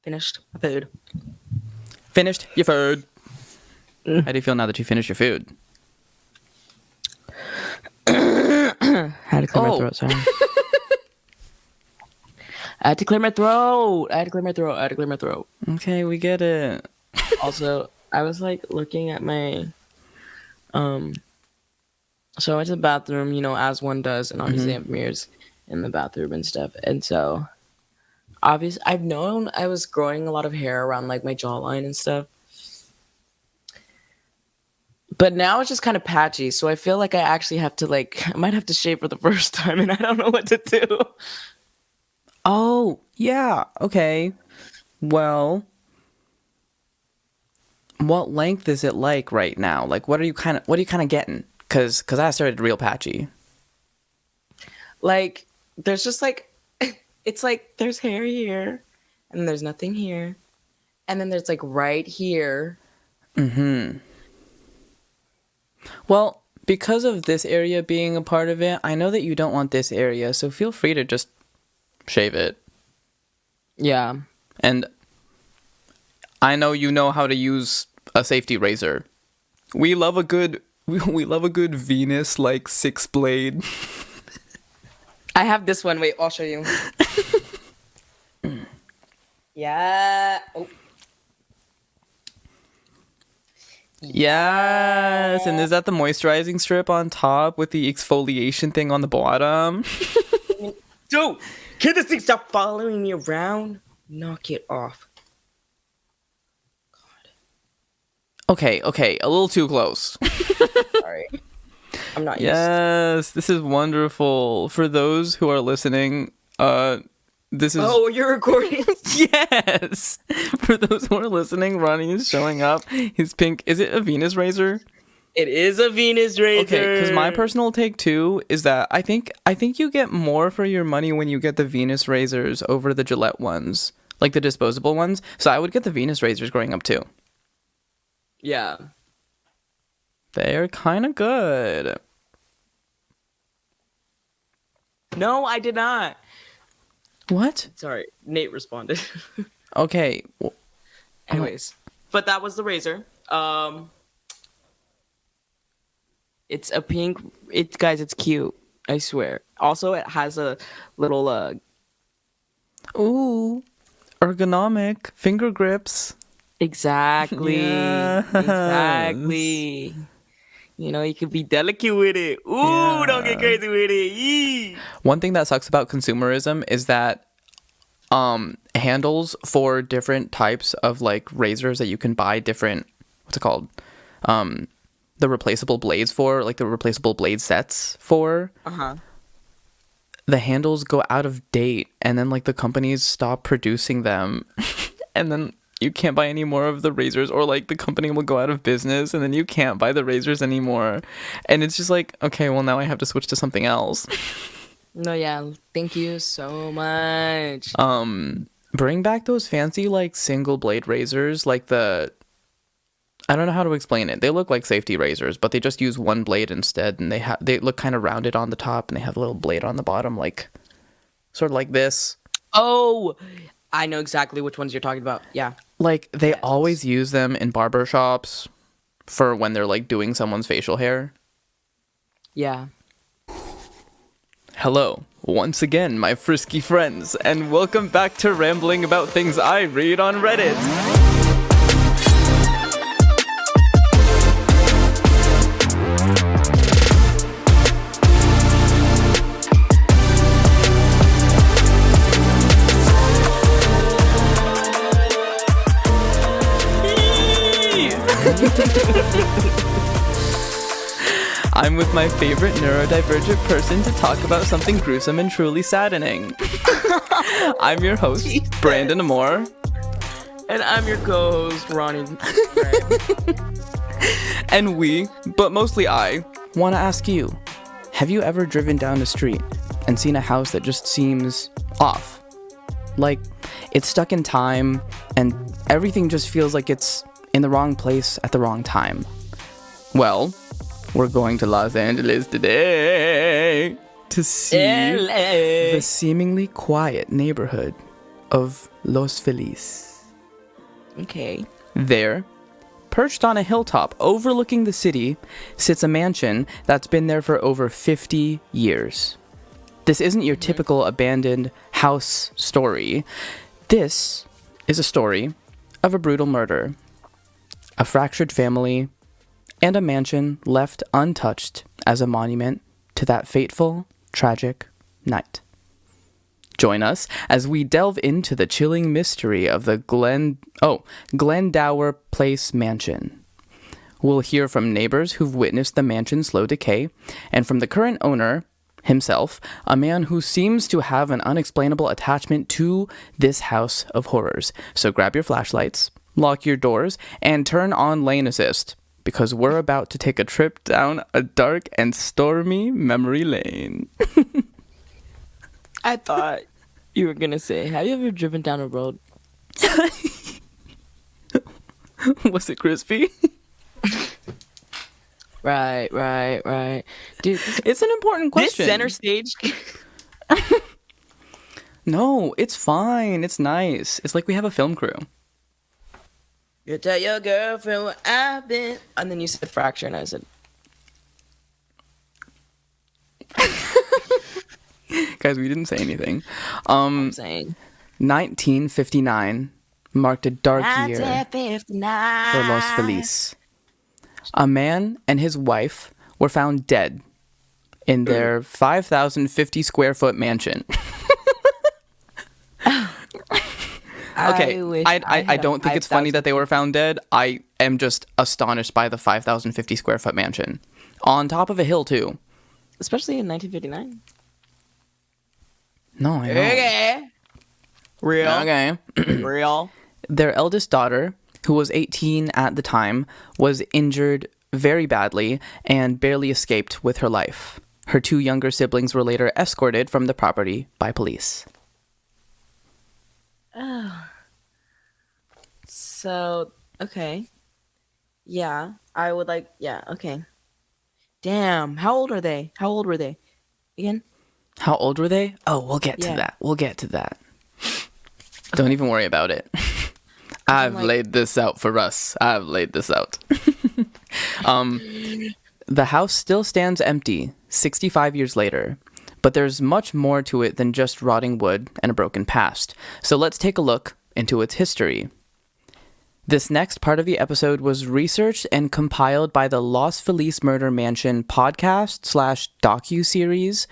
Finished my food. Finished your food. How do you feel now that you finished your food? Had to clear my throat, sorry. I had to clear my throat. Okay, we get it. Also, I was like looking at my so I went to the bathroom, you know, as one does, and obviously I have mirrors in the bathroom and stuff. And so obviously I've known I was growing a lot of hair around like my jawline and stuff. But now it's just kind of patchy, so I feel like I actually have to I might have to shave for the first time, and I don't know what to do. Oh, yeah. Okay. Well, what length is it like right now? Like, what are you kind of getting? Cause I started real patchy. Like, there's just it's like there's hair here, and there's nothing here, and then there's like right here. Mm-hmm. Well, because of this area being a part of it, I know that you don't want this area, so feel free to just shave it. Yeah. And I know you know how to use a safety razor. We love a good Venus like 6-blade. I have this one. Wait, I'll show you. Yeah. Oh. Yes, and is that the moisturizing strip on top with the exfoliation thing on the bottom? Dude, can this thing stop following me around? Knock it off. Okay, a little too close. Sorry. I'm not used to Yes, this is wonderful. For those who are listening, this is... Oh, you're recording? Yes! For those who are listening, Ronnie is showing up. His pink... Is it a Venus razor? It is a Venus razor. Okay, because my personal take, too, is that I think you get more for your money when you get the Venus razors over the Gillette ones. Like the disposable ones. So I would get the Venus razors growing up, too. Yeah. They're kind of good. No, I did not. What? Sorry, Nate responded. Okay. Anyways, but that was the razor. It's a pink. Guys, it's cute. I swear. Also, it has a little Ooh. Ergonomic finger grips. Exactly. Yes. Exactly. You know, you could be delicate with it. Ooh, yeah. Don't get crazy with it. Yee. One thing that sucks about consumerism is that handles for different types of like razors that you can buy different, what's it called? The replaceable blades for, like the replaceable blade sets for. Uh-huh. The handles go out of date and then like the companies stop producing them and then you can't buy any more of the razors, or like the company will go out of business and then you can't buy the razors anymore. And it's just like, okay, well now I have to switch to something else. No, yeah. Thank you so much. Bring back those fancy like single blade razors, like I don't know how to explain it. They look like safety razors, but they just use one blade instead, and they look kind of rounded on the top and they have a little blade on the bottom, like sort of like this. Oh, I know exactly which ones you're talking about. Yeah. Like, they always use them in barber shops for when they're, like, doing someone's facial hair. Yeah. Hello, once again, my frisky friends, and welcome back to Rambling About Things I Read on Reddit. I'm with my favorite neurodivergent person to talk about something gruesome and truly saddening. I'm your host, Brandon Amore. And I'm your co-host, Ronnie. And we, but mostly I, want to ask you, have you ever driven down the street and seen a house that just seems off? Like, it's stuck in time and everything just feels like it's in the wrong place at the wrong time. Well, we're going to Los Angeles today to see the seemingly quiet neighborhood of Los Feliz. Okay. There, perched on a hilltop overlooking the city, sits a mansion that's been there for over 50 years. This isn't your typical abandoned house story. This is a story of a brutal murder, a fractured family, and a mansion left untouched as a monument to that fateful, tragic night. Join us as we delve into the chilling mystery of the Glendower Place mansion. We'll hear from neighbors who've witnessed the mansion's slow decay, and from the current owner himself, a man who seems to have an unexplainable attachment to this house of horrors. So grab your flashlights, lock your doors, and turn on lane assist, because we're about to take a trip down a dark and stormy memory lane. I thought you were gonna say, have you ever driven down a road? Was it crispy? Right. Dude, It's an important question. this center stage. No, it's fine. It's nice. It's like we have a film crew. You tell your girlfriend what I've been. And then you said fracture, and I said, Guys, we didn't say anything. I'm saying. 1959 marked a dark year 1959. for Los Feliz. A man and his wife were found dead in their 5,050 square foot mansion. Okay, I don't think it's funny that they were found dead. I am just astonished by the 5,050 square foot mansion. On top of a hill, too. Especially in 1959. No, I know. Okay. Real. Okay. Real. Their eldest daughter, who was 18 at the time, was injured very badly and barely escaped with her life. Her two younger siblings were later escorted from the property by police. Oh. So, okay. Yeah, I would like, yeah, okay. Damn, how old are they? How old were they? Again? How old were they? Oh, we'll get to Yeah. that. We'll get to that. Don't even worry about it. I've laid this out for us. I've laid this out. The house still stands empty 65 years later, but there's much more to it than just rotting wood and a broken past. So let's take a look into its history. This next part of the episode was researched and compiled by the Los Feliz Murder Mansion podcast / docu-series.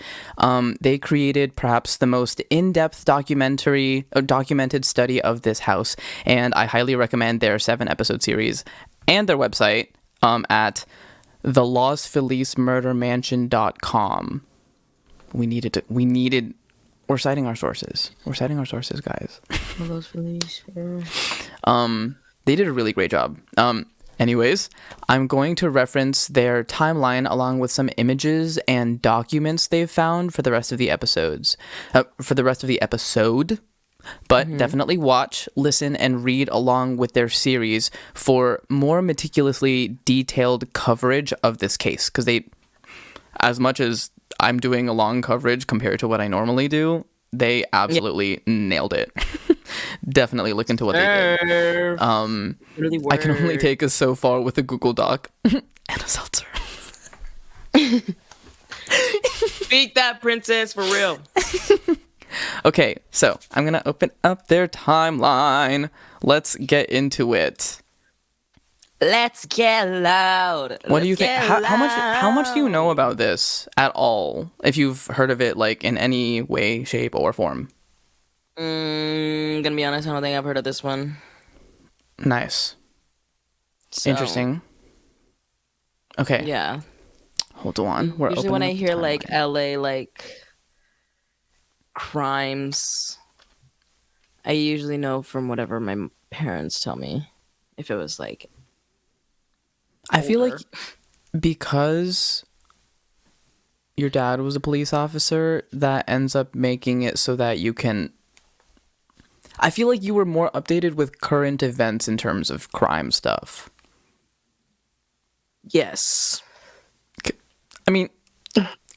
They created perhaps the most in-depth documented study of this house, and I highly recommend their 7-episode series and their website at thelosfelizmurdermansion.com. We're citing our sources. We're citing our sources, guys. They did a really great job. Anyways, I'm going to reference their timeline along with some images and documents they've found for the rest of the episodes. But definitely watch, listen, and read along with their series for more meticulously detailed coverage of this case. Because as much as I'm doing a long coverage compared to what I normally do, they absolutely nailed it. Definitely look into what they did. Really I can only take us so far with a Google Doc and a seltzer. Speak that, princess, for real. Okay, so I'm gonna open up their timeline. Let's get into it. Let's get loud. What do you think? How much do you know about this at all? If you've heard of it, like in any way, shape, or form. Gonna be honest, I don't think I've heard of this one. Nice. So, Interesting. Okay. Yeah. Hold on. We're Usually when I opening hear up the like timeline. LA like crimes, I usually know from whatever my parents tell me. If it was like I feel like older. because your dad was a police officer, that ends up making it so that you can... I feel like you were more updated with current events in terms of crime stuff. Yes. I mean,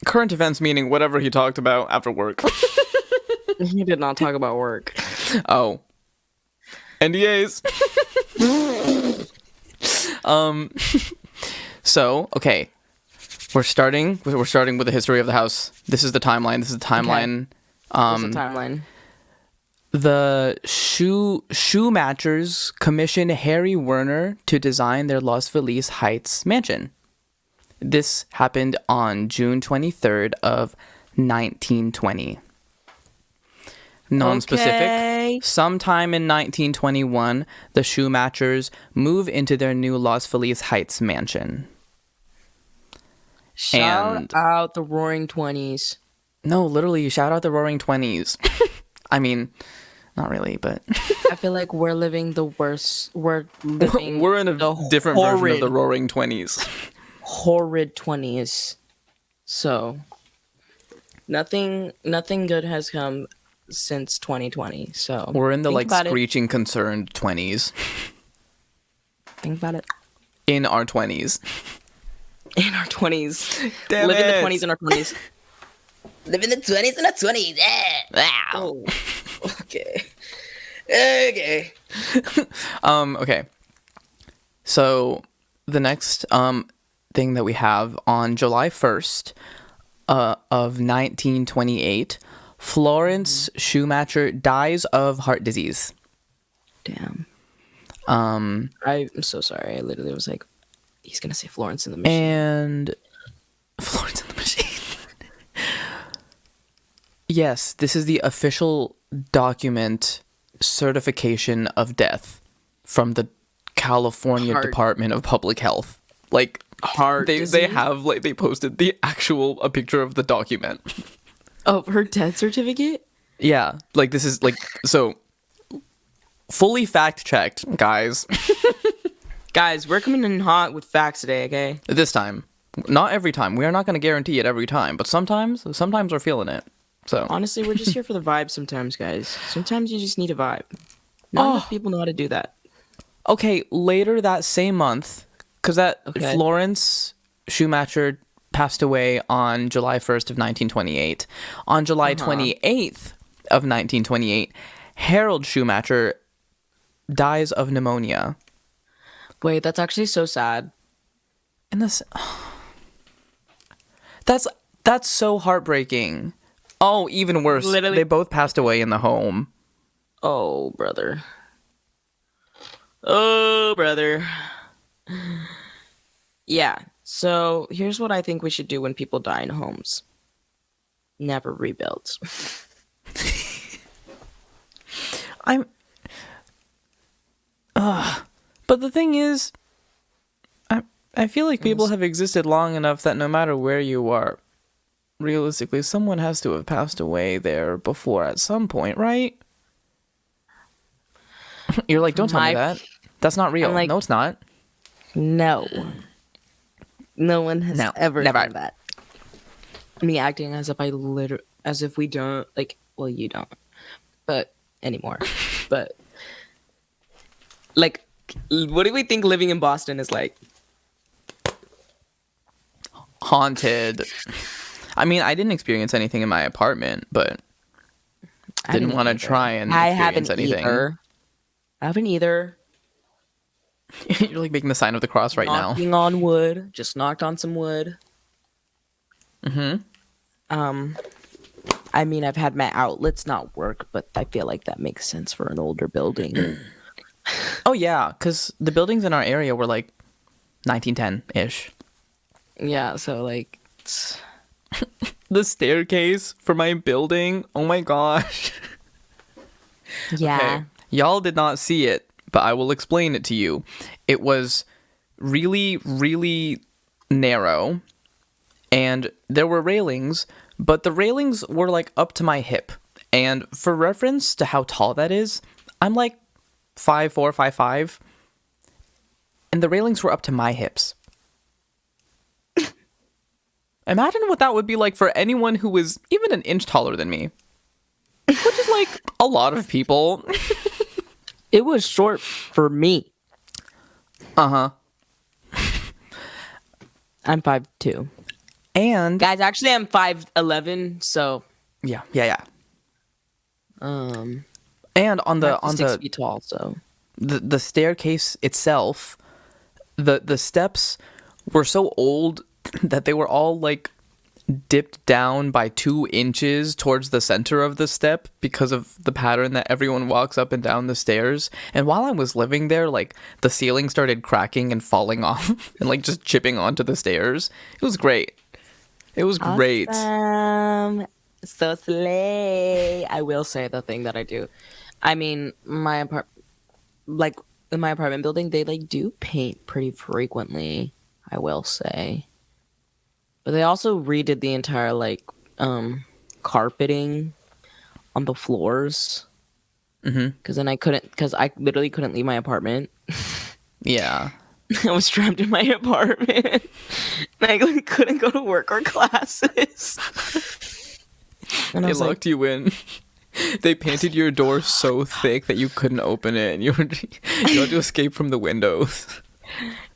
current events meaning whatever he talked about after work. He did not talk about work. Oh. NDAs. So, okay. We're starting with the history of the house. This is the timeline. This is the timeline. What's the timeline? The shoe matchers commissioned Harry Werner to design their Los Feliz Heights mansion. This happened on June 23rd of 1920. Non-specific. Okay. Sometime in 1921, the shoe matchers move into their new Los Feliz Heights mansion. Shout out the Roaring 20s. No, literally, shout out the Roaring 20s. I mean, not really, but I feel like we're living the worst. We're living we're in a different version of the Roaring 20s. Horrid 20s. So nothing good has come since 2020. So We're in the think like about screeching concerned 20s. Think about it. In our 20s. In our 20s. Damn Live in the it. 20s in our 20s. Live in the 20s in our 20s. Yeah. Wow. Oh. Okay. Okay. Okay. So the next thing that we have on July 1st of 1928, Florence Shoemacher dies of heart disease. Damn. I'm so sorry. I literally was like, he's gonna say Florence in the Machine. And Florence in the Machine. Yes, this is the official document certification of death from the California Department of Public Health. Like, they have like they posted the actual a picture of the document. Of her death certificate? Yeah, like this is like so fully fact checked, guys. Guys, we're coming in hot with facts today, okay? This time. Not every time. We are not going to guarantee it every time, but sometimes we're feeling it. So honestly, we're just here for the vibe sometimes, guys. Sometimes you just need a vibe. Not enough people know how to do that. Okay, later that same month, because Florence Shoemacher passed away on July 1st of 1928. On July 28th of 1928, Harold Shoemacher dies of pneumonia. Wait, that's actually so sad. And that's so heartbreaking. Oh, even worse. Literally. They both passed away in the home. Oh, brother. Oh, brother. Yeah. So here's what I think we should do when people die in homes. Never rebuild. But the thing is, I feel like people have existed long enough that no matter where you are, realistically, someone has to have passed away there before at some point, right? You're like, don't tell me that. That's not real. Like, no, it's not. No. No one has ever done that. Me acting as if we don't, like, well, you don't, but anymore. But, like, what do we think living in Boston is like? Haunted. I mean, I didn't experience anything in my apartment, but didn't want to try and experience anything. I haven't either. You're like making the sign of the cross right now. Knocking on wood. Just knocked on some wood. Mm-hmm. I mean, I've had my outlets not work, but I feel like that makes sense for an older building. Oh, yeah, because the buildings in our area were like 1910-ish. Yeah, so like... The staircase for my building, oh my gosh. Yeah. Okay. Y'all did not see it, but I will explain it to you. It was really, really narrow, and there were railings, but the railings were like up to my hip. And for reference to how tall that is, I'm like 5'4", 5'5", and the railings were up to my hips. Imagine what that would be like for anyone who was even an inch taller than me, which is like a lot of people. It was short for me. Uh-huh. I'm 5'2". And guys, actually I'm 5'11", so yeah. And on the 6 feet tall, so the staircase itself, the steps were so old that they were all like dipped down by 2 inches towards the center of the step because of the pattern that everyone walks up and down the stairs. And while I was living there, like the ceiling started cracking and falling off and like just chipping onto the stairs. It was great. It was great. Awesome. So slay. I will say the thing that I do. I mean, like in my apartment building, they like do paint pretty frequently, I will say. But they also redid the entire like carpeting on the floors. Because then because I literally couldn't leave my apartment. Yeah. I was trapped in my apartment. And I like, couldn't go to work or classes. And they locked you in. They painted your door so thick that you couldn't open it, and you had to escape from the windows.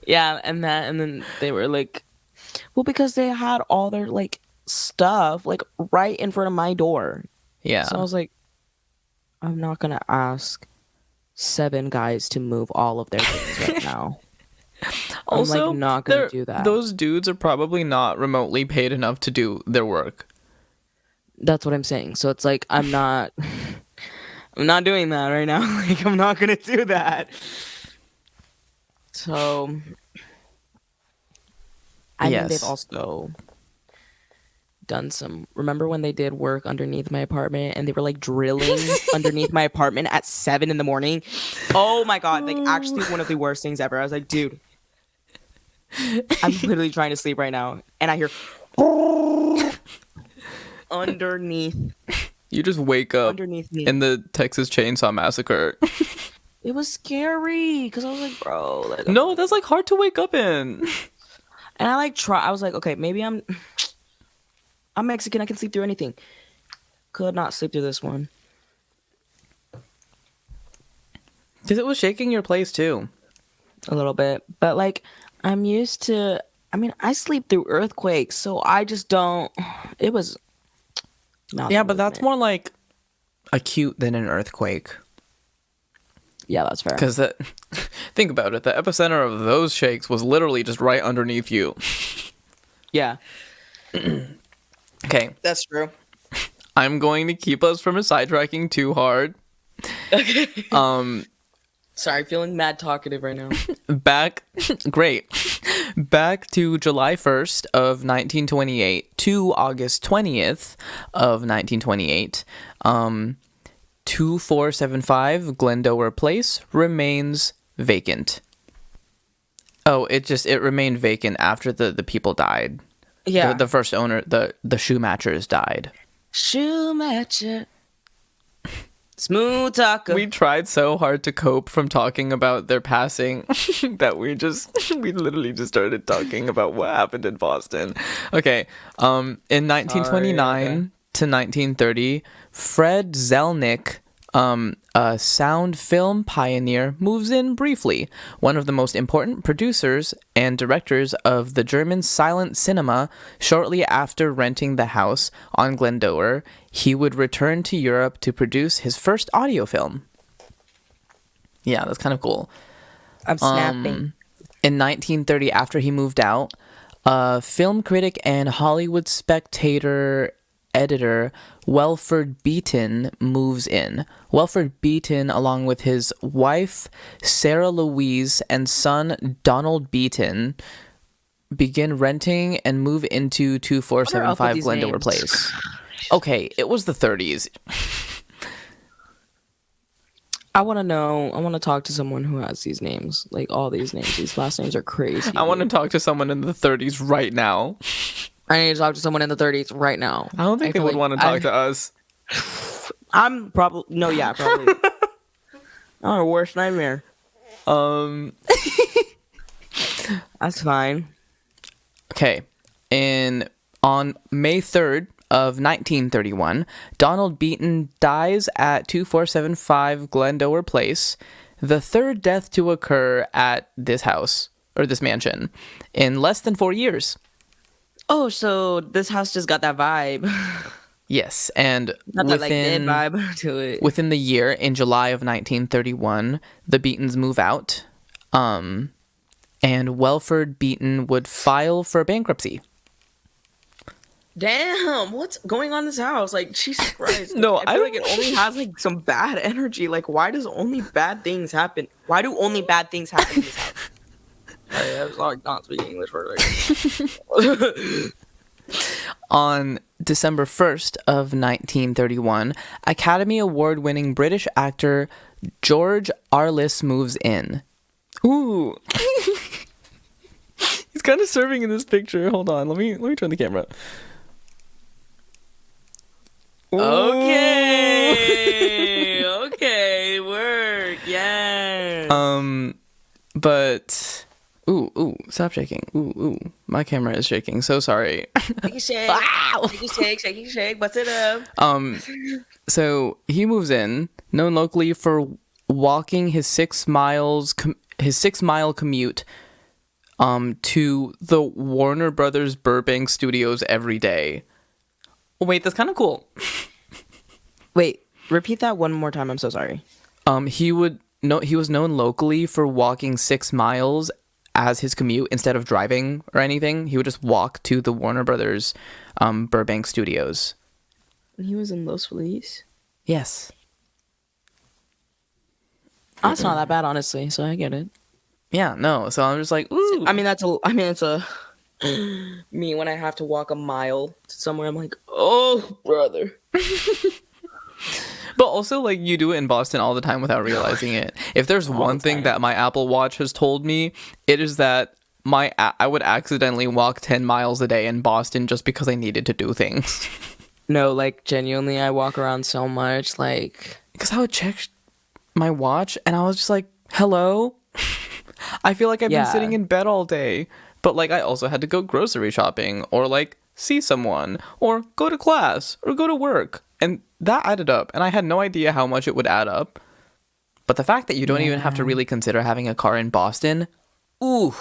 Yeah, and then they were like, well, because they had all their like stuff like right in front of my door. Yeah. So I was like, I'm not gonna ask 7 guys to move all of their things right now. Also, I'm like not gonna do that. Those dudes are probably not remotely paid enough to do their work. That's what I'm saying. So it's like I'm not doing that right now. Like I'm not gonna do that. So I mean they've also done some. Remember when they did work underneath my apartment and they were like drilling underneath my apartment at 7 a.m? Oh my god, like actually one of the worst things ever. I was like, dude, I'm literally trying to sleep right now and I hear underneath. You just wake up underneath me in the Texas Chainsaw Massacre. It was scary because I was like, bro, like, no, that's like hard to wake up in. And I like I was like, okay, maybe I'm Mexican, I can sleep through anything. Could not sleep through this one. Because it was shaking your place too. A little bit. But like I'm used to, I mean, I sleep through earthquakes, so I just don't, it was not. Yeah, but that's more like acute than an earthquake. Yeah, that's fair. Because think about it, the epicenter of those shakes was literally just right underneath you. Yeah. Okay. That's true. I'm going to keep us from sidetracking too hard. Okay. Sorry, feeling mad talkative right now. Great. Back to July 1st of 1928 to August 20th of 1928. 2475 Glendower Place remains vacant. Oh, it remained vacant after the people died. Yeah. The first owner, the Shoematchers died. Shoematcher. Smooth talker. We tried so hard to cope from talking about their passing that we literally just started talking about what happened in Boston. Okay. In 1929 to 1930, Fred Zelnick, a sound film pioneer, moves in briefly. One of the most important producers and directors of the German silent cinema. Shortly after renting the house on Glendower, he would return to Europe to produce his first audio film. Yeah, that's kind of cool. I'm snapping. In 1930, after he moved out, film critic and Hollywood Spectator editor Welford Beaton moves in. Welford Beaton, along with his wife Sarah Louise and son Donald Beaton, begin renting and move into 2475 Glendower Place. Okay, it was the 30s. I want to talk to someone who has these names. Like all these names. These last names are crazy. I want to talk to someone in the 30s right now. I need to talk to someone in the 30s right now. I don't think they would want to talk to us. I'm probably... No, yeah, probably. Our worst nightmare. That's fine. Okay. On May 3rd of 1931, Donald Beaton dies at 2475 Glendower Place, the third death to occur at this house, or this mansion, in less than 4 years. Oh, so this house just got that vibe. Yes, and Not that like dead vibe to it. within the year, in July of 1931, the Beatons move out, and Welford Beaton would file for bankruptcy. Damn, what's going on in this house? Like, Jesus Christ. No, I feel like it only has like some bad energy. Like, why does only bad things happen? Why do only bad things happen in this house? I'm sorry, not speaking English for a second. On December 1st of 1931, Academy Award-winning British actor George Arliss moves in. Ooh. He's kind of serving in this picture. Hold on, let me turn the camera. Okay, work, yeah. But ooh, stop shaking. Ooh, my camera is shaking. So sorry. Shake a shake. Wow. Shake a shake. Bust it up. So he moves in, known locally for walking his 6 mile commute to the Warner Brothers Burbank studios every day. Oh, wait, that's kind of cool. Wait, repeat that one more time. I'm so sorry. He was known locally for walking 6 miles as his commute instead of driving or anything. He would just walk to the Warner Brothers Burbank studios. He was in Los Feliz? Yes. That's not that bad, honestly, so I get it. Yeah, no. So I'm just like, ooh. It's me when I have to walk a mile to somewhere. I'm like, oh, brother. But also, like, you do it in Boston all the time without realizing it. If there's one thing that my Apple Watch has told me, it is that I would accidentally walk 10 miles a day in Boston just because I needed to do things. No, like, genuinely, I walk around so much, like... Because I would check my watch, and I was just like, hello? I feel like I've been sitting in bed all day. But, like, I also had to go grocery shopping, or, like, see someone, or go to class, or go to work. And that added up, and I had no idea how much it would add up. But the fact that you don't even have to really consider having a car in Boston, ooh,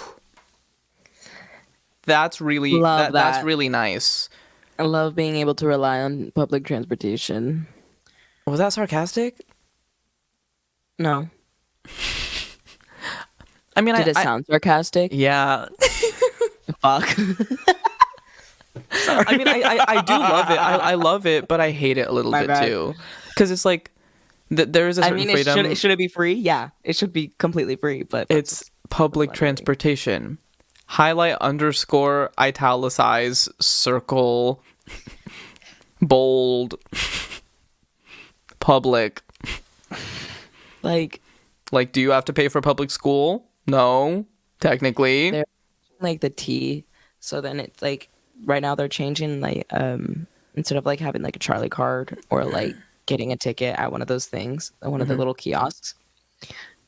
that's really that's really nice. I love being able to rely on public transportation. Was that sarcastic? No. I mean, did it sound sarcastic? Yeah. Fuck. Sorry. I mean, I do love it. I love it, but I hate it a little bit too. Because it's like, there is a certain freedom. Should it be free? Yeah, it should be completely free, but... It's public transportation. Highlight, underscore, italicize, circle, bold, public. Like, do you have to pay for public school? No, technically. They're like the T, so then it's like, right now they're changing, like, instead of like having like a Charlie card or like getting a ticket at one of those things, one of the little kiosks,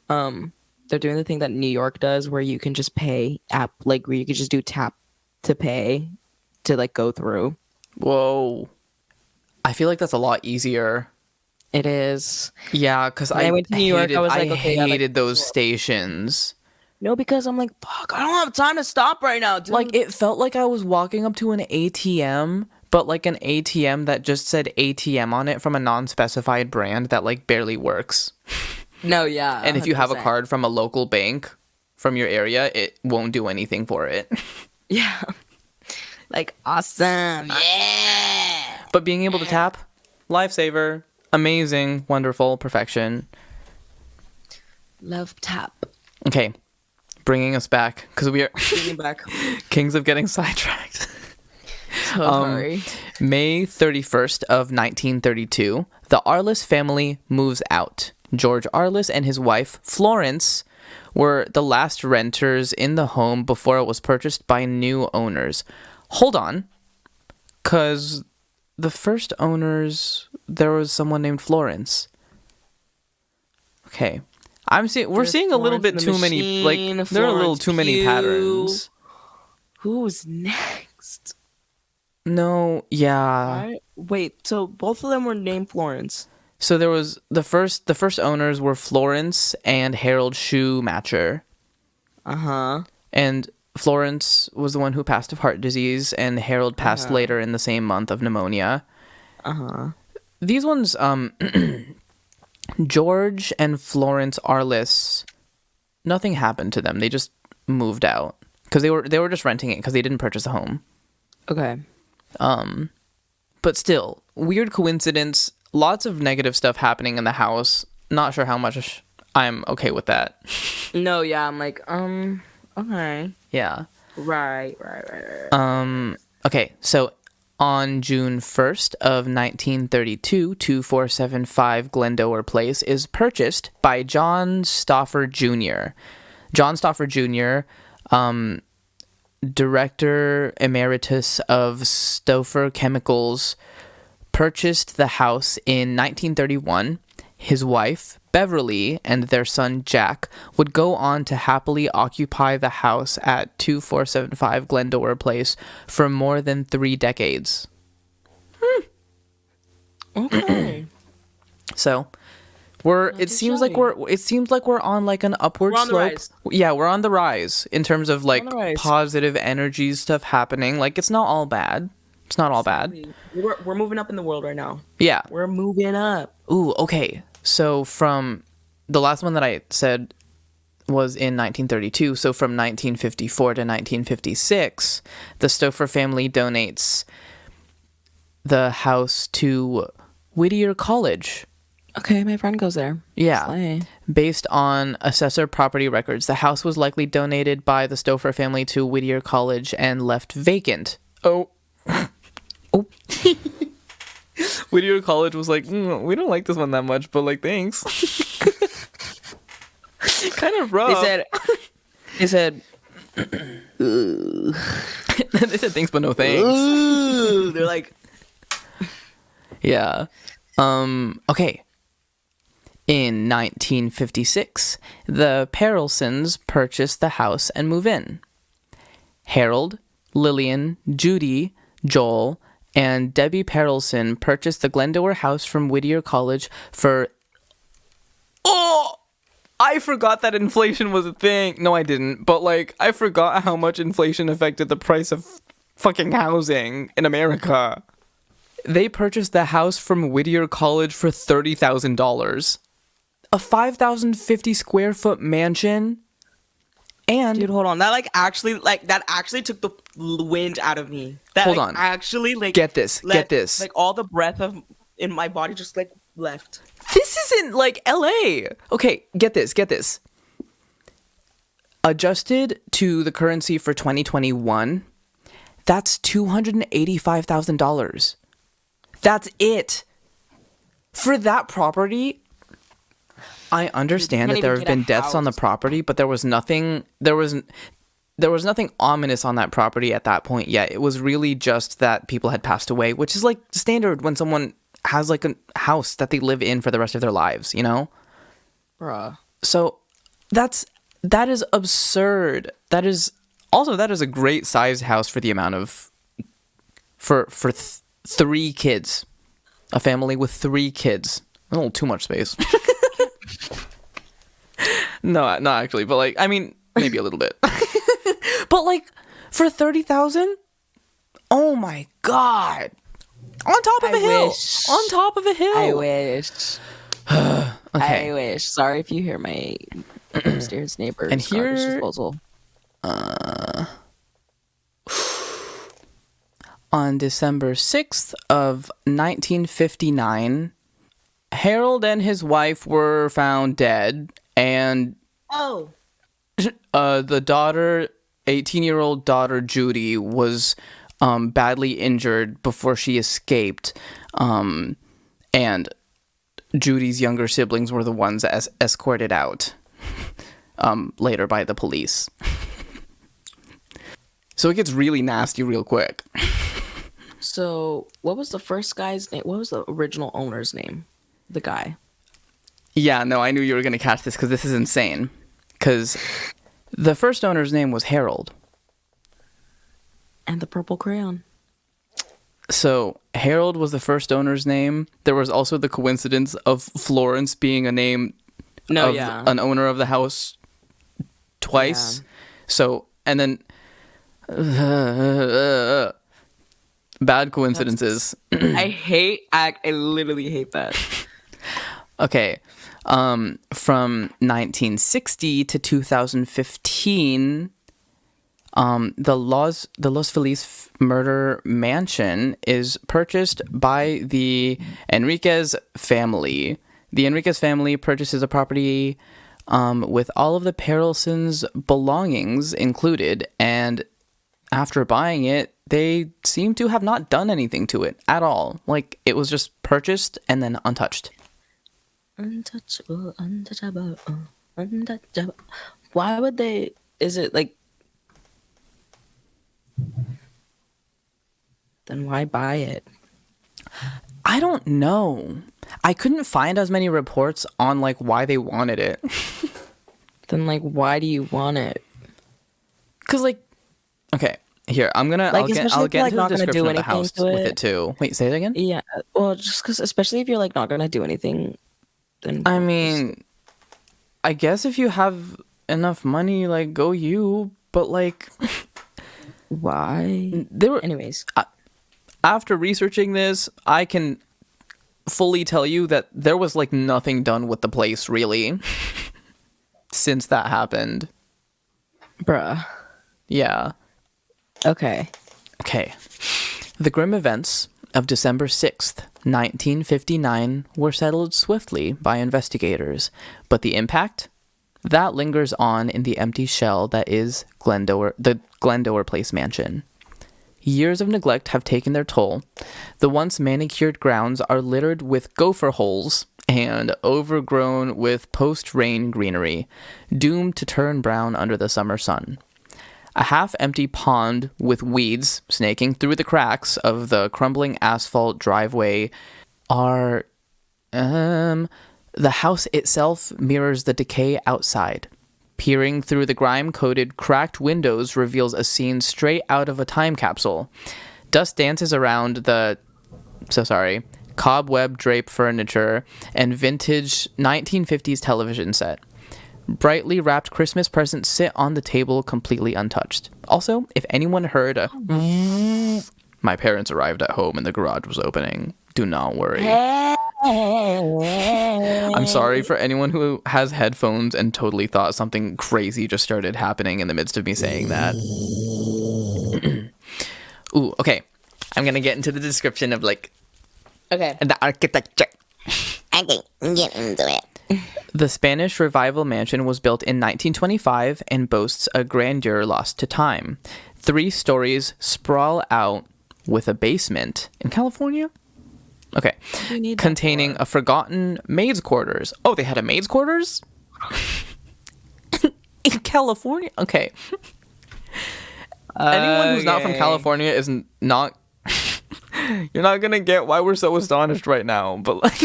they're doing the thing that New York does where you can just pay where you can just do tap to pay to like go through. Whoa. I feel like that's a lot easier. It is. Yeah, because I went to New York, I was like, okay, I hated those stations. No, because I'm like, fuck, I don't have time to stop right now, dude. Like, it felt like I was walking up to an ATM, but like an ATM that just said ATM on it from a non-specified brand that like barely works. No, yeah. And if you have a card from a local bank from your area, it won't do anything for it. Yeah. Like, awesome. Yeah. But being able to tap, lifesaver, amazing, wonderful, perfection. Love tap. Okay. Bringing us back, because we are back. kings of getting sidetracked. So sorry. May 31st of 1932, the Arliss family moves out. George Arliss and his wife, Florence, were the last renters in the home before it was purchased by new owners. Hold on, because the first owners, there was someone named Florence. Okay. We're seeing a little bit too many, like, there are a little too many patterns. Who's next? No, yeah. Right. Wait, so both of them were named Florence. So there was the first owners were Florence and Harold Shoemacher. Uh-huh. And Florence was the one who passed of heart disease, and Harold passed later in the same month of pneumonia. These ones, George and Florence Arliss, nothing happened to them. They just moved out because they were just renting it because they didn't purchase a home. Okay. But still, weird coincidence. Lots of negative stuff happening in the house. Not sure how much I'm okay with that. No, yeah, I'm like, okay. Yeah. Right. Okay, so on June 1st of 1932, 2475 Glendower Place is purchased by John Stauffer Jr. John Stauffer Jr., Director Emeritus of Stauffer Chemicals, purchased the house in 1931. His wife, Beverly, and their son, Jack, would go on to happily occupy the house at 2475 Glendower Place for more than 3 decades. Okay. So, it seems like we're on like an upward slope. Yeah, we're on the rise in terms of like positive energy stuff happening. Like it's not all bad. It's not all bad. We're moving up in the world right now. Yeah. We're moving up. Ooh, okay. So from the last one that I said was in 1932. So from 1954 to 1956, the Stauffer family donates the house to Whittier College. Okay, my friend goes there. Yeah. Slay. Based on assessor property records, the house was likely donated by the Stauffer family to Whittier College and left vacant. Oh. Whittier College was like, we don't like this one that much, but like, thanks. Kind of rough. They said, they said thanks, but no thanks. ooh. They're like, yeah. Okay. In 1956, the Perelsons purchased the house and move in. Harold, Lillian, Judy, Joel, and Debbie Perelson purchased the Glendower house from Whittier College for... Oh! I forgot that inflation was a thing. No, I didn't. But, like, I forgot how much inflation affected the price of fucking housing in America. They purchased the house from Whittier College for $30,000. A 5,050 square foot mansion. And dude, hold on. That actually took the wind out of me. That, hold on. Actually, like, get this. Like all the breath in my body just like left. This isn't like LA. Okay, get this. Adjusted to the currency for 2021, that's $285,000. That's it. For that property, I understand that there have been deaths on the property, but there was nothing ominous on that property at that point yet. It was really just that people had passed away, which is like standard when someone has like a house that they live in for the rest of their lives, you know? Bruh. So that is absurd. That is a great sized house for the amount of for 3 kids. A family with 3 kids. A little too much space. No, not actually, but like, I mean, maybe a little bit. But like, for 30,000? Oh my god. On top of a hill. On top of a hill. I wish. Okay. I wish. Sorry if you hear my upstairs neighbor's and here, garbage disposal. On December 6th of 1959, Harold and his wife were found dead, and the daughter, 18-year-old daughter Judy, was badly injured before she escaped, and Judy's younger siblings were the ones escorted out later by the police. So it gets really nasty real quick. So, what was the first guy's name? What was the original owner's name? The guy. Yeah, no, I knew you were going to catch this because this is insane. Because the first owner's name was Harold. And the purple crayon. So, Harold was the first owner's name. There was also the coincidence of Florence being a name of an owner of the house twice. Yeah. So, and then... Bad coincidences. I literally hate that. Okay. From 1960 to 2015, the Los Feliz murder mansion is purchased by the Enriquez family. The Enriquez family purchases a property with all of the Perelsons' belongings included, and after buying it, they seem to have not done anything to it at all. Like, it was just purchased and then untouched. Untouchable, untouchable, untouchable. Why would they? Is it like? Then why buy it? I don't know. I couldn't find as many reports on like why they wanted it. Then like, why do you want it? Cause like, okay, here I'm gonna. Like, I'll get like, into the description of the house with it too. Wait, say it again. Yeah, well, just because, especially if you're like not gonna do anything, then I mean, I guess if you have enough money, like go you. But like, why? Anyways, after researching this, I can fully tell you that there was like nothing done with the place really since that happened. Bruh. Yeah. Okay. The grim events of December 6th, 1959 were settled swiftly by investigators, but the impact? That lingers on in the empty shell that is the Glendower Place mansion. Years of neglect have taken their toll. The once manicured grounds are littered with gopher holes and overgrown with post-rain greenery, doomed to turn brown under the summer sun. A half-empty pond with weeds snaking through the cracks of the crumbling asphalt driveway are... The house itself mirrors the decay outside. Peering through the grime-coated, cracked windows reveals a scene straight out of a time capsule. Dust dances around the... cobweb drape furniture and vintage 1950s television set. Brightly wrapped Christmas presents sit on the table completely untouched. Also, if anyone heard a... My parents arrived at home and the garage was opening. Do not worry. I'm sorry for anyone who has headphones and totally thought something crazy just started happening in the midst of me saying that. Ooh, okay. I'm gonna get into the description of like... Okay. The architecture. Okay, get into it. The Spanish Revival Mansion was built in 1925 and boasts a grandeur lost to time. 3 stories sprawl out with a basement in California? Okay. Containing a forgotten maid's quarters. Oh, they had a maid's quarters? In California? Okay. Anyone who's not from California is not... You're not gonna get why we're so astonished right now, but like...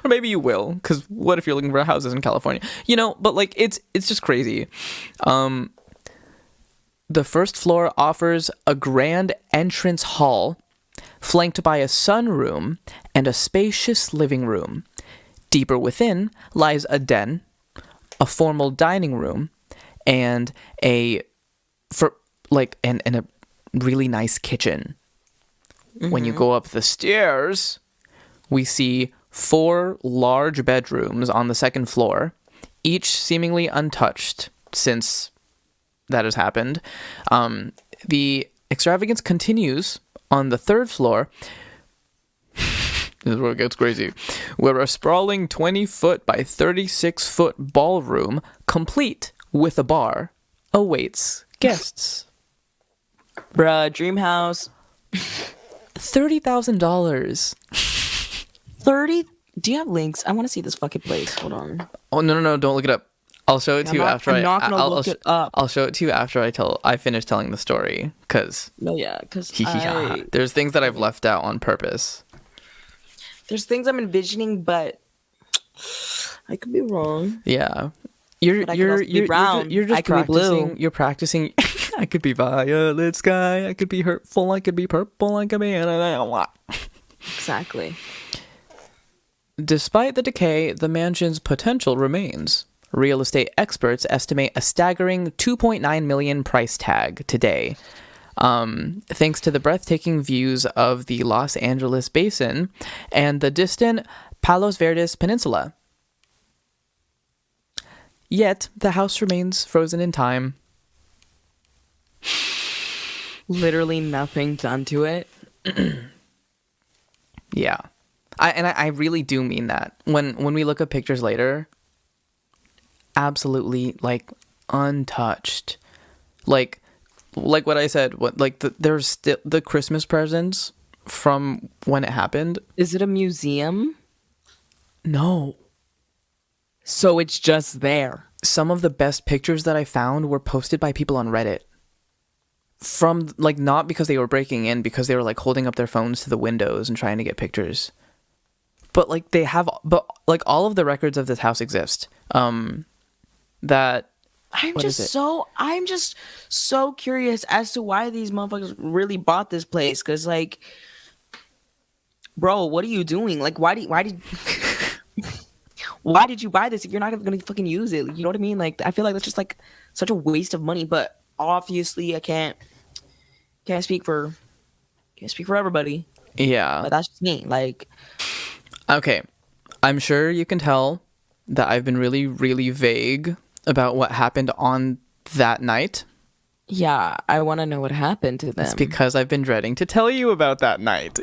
Or maybe you will, because what if you're looking for houses in California? You know, but like, it's just crazy. The first floor offers a grand entrance hall, flanked by a sunroom and a spacious living room. Deeper within lies a den, a formal dining room, and a really nice kitchen. Mm-hmm. When you go up the stairs, we see 4 large bedrooms on the second floor, each seemingly untouched since that has happened. The extravagance continues on the third floor. This is where it gets crazy. Where a sprawling 20-foot by 36-foot ballroom, complete with a bar, awaits guests. Bruh, dream house. $30,000. 30? Do you have links? I want to see this fucking place. Hold on. Oh, no, don't look it up. I'll show it to you after I'll show it to you after I finish telling the story, cuz no, yeah, cuz there's things that I've left out on purpose. There's things I'm envisioning, but I could be wrong. Yeah. You're just practicing. You're practicing. I could be violet sky, I could be hurtful, I could be purple, I could be Exactly. Despite the decay, the mansion's potential remains. Real estate experts estimate a staggering $2.9 million price tag today. thanks to the breathtaking views of the Los Angeles basin and the distant Palos Verdes Peninsula. Yet, the house remains frozen in time. Literally nothing done to it. Yeah. I really do mean that. When we look at pictures later, absolutely, like, untouched. Like what I said, there's still the Christmas presents from when it happened. Is it a museum? No. So it's just there. Some of the best pictures that I found were posted by people on Reddit. From, like, not because they were breaking in, because they were, like, holding up their phones to the windows and trying to get pictures. But, like, all of the records of this house exist. I'm just so curious as to why these motherfuckers really bought this place. Cause, like, bro, what are you doing? Like, why did why did you buy this if you're not even gonna fucking use it? You know what I mean? Like, I feel like that's just like such a waste of money. But obviously, I can't speak for everybody. Yeah, but that's just me. Like, okay, I'm sure you can tell that I've been really, really vague about what happened on that night. Yeah, I want to know what happened to them. It's because I've been dreading to tell you about that night.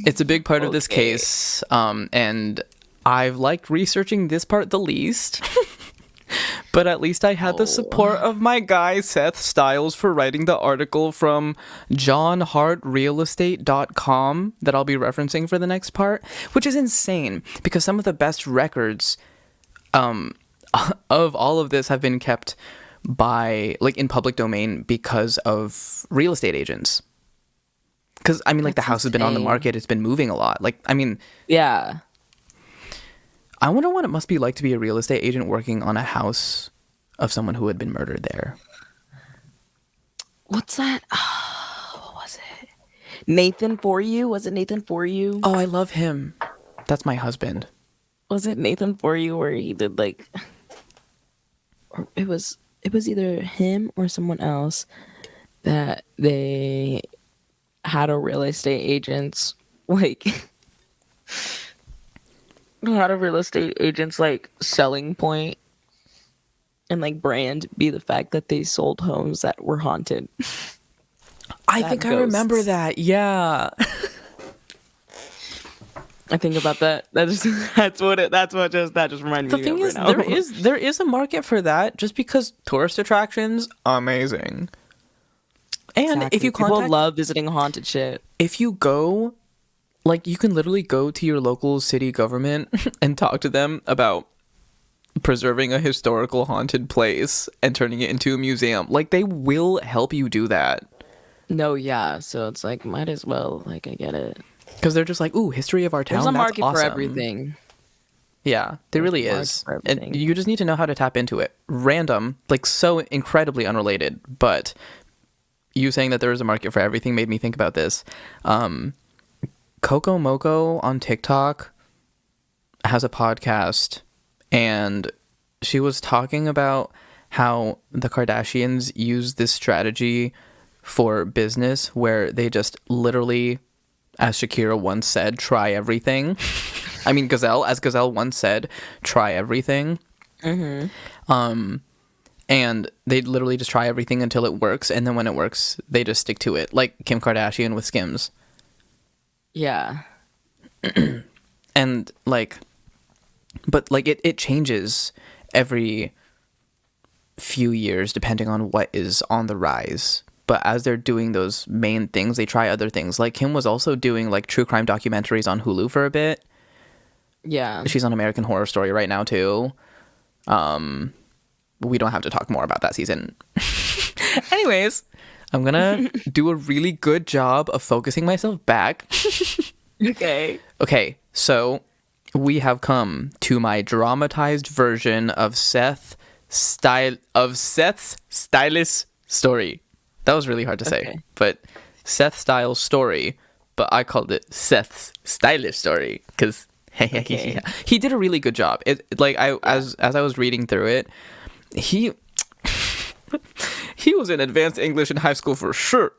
It's a big part of this case, and I've liked researching this part the least. But at least I had the support of my guy, Seth Stiles, for writing the article from johnhartrealestate.com that I'll be referencing for the next part, which is insane because some of the best records of all of this have been kept by, like, in public domain because of real estate agents. Because, I mean, like, the house has been on the market. It's been moving a lot. Like, I mean... Yeah. I wonder what it must be like to be a real estate agent working on a house of someone who had been murdered there. What's that? What was it? Nathan For You? Was it Nathan For You? Oh, I love him. That's my husband. Was it Nathan For You where he did, like... Or it was either him or someone else that they had a real estate agent's, like... How a real estate agent's, like, selling point and, like, brand be the fact that they sold homes that were haunted. I think I remember that. Yeah. I think about that. That just reminded me. The thing is, there is a market for that just because tourist attractions, amazing. And exactly. If you people love visiting haunted shit. If you go, like, you can literally go to your local city government and talk to them about preserving a historical haunted place and turning it into a museum. Like, they will help you do that. No, yeah. So it's like, might as well. Like, I get it. Because they're just like, ooh, history of our town. There's a market awesome. for everything. Yeah, there really is. And you just need to know how to tap into it. Random, like, so incredibly unrelated, but you saying that there is a market for everything made me think about this. Coco Moco on TikTok has a podcast, and she was talking about how the Kardashians use this strategy for business where they just literally, as Shakira once said, try everything. I mean, Gazelle once said, try everything. Mm-hmm. And they literally just try everything until it works, and then when it works, they just stick to it, like Kim Kardashian with Skims. Yeah. And, like, but, like, it changes every few years depending on what is on the rise. But as they're doing those main things, they try other things. Like, Kim was also doing, like, true crime documentaries on Hulu for a bit. Yeah. She's on American Horror Story right now, too. We don't have to talk more about that season. Anyways, I'm gonna do a really good job of focusing myself back. Okay. Okay, so we have come to my dramatized version of Seth's stylish story. That was really hard to say, but Seth Styles' story, but I called it Seth's stylish story because he did a really good job. As I was reading through it, He was in advanced English in high school for sure.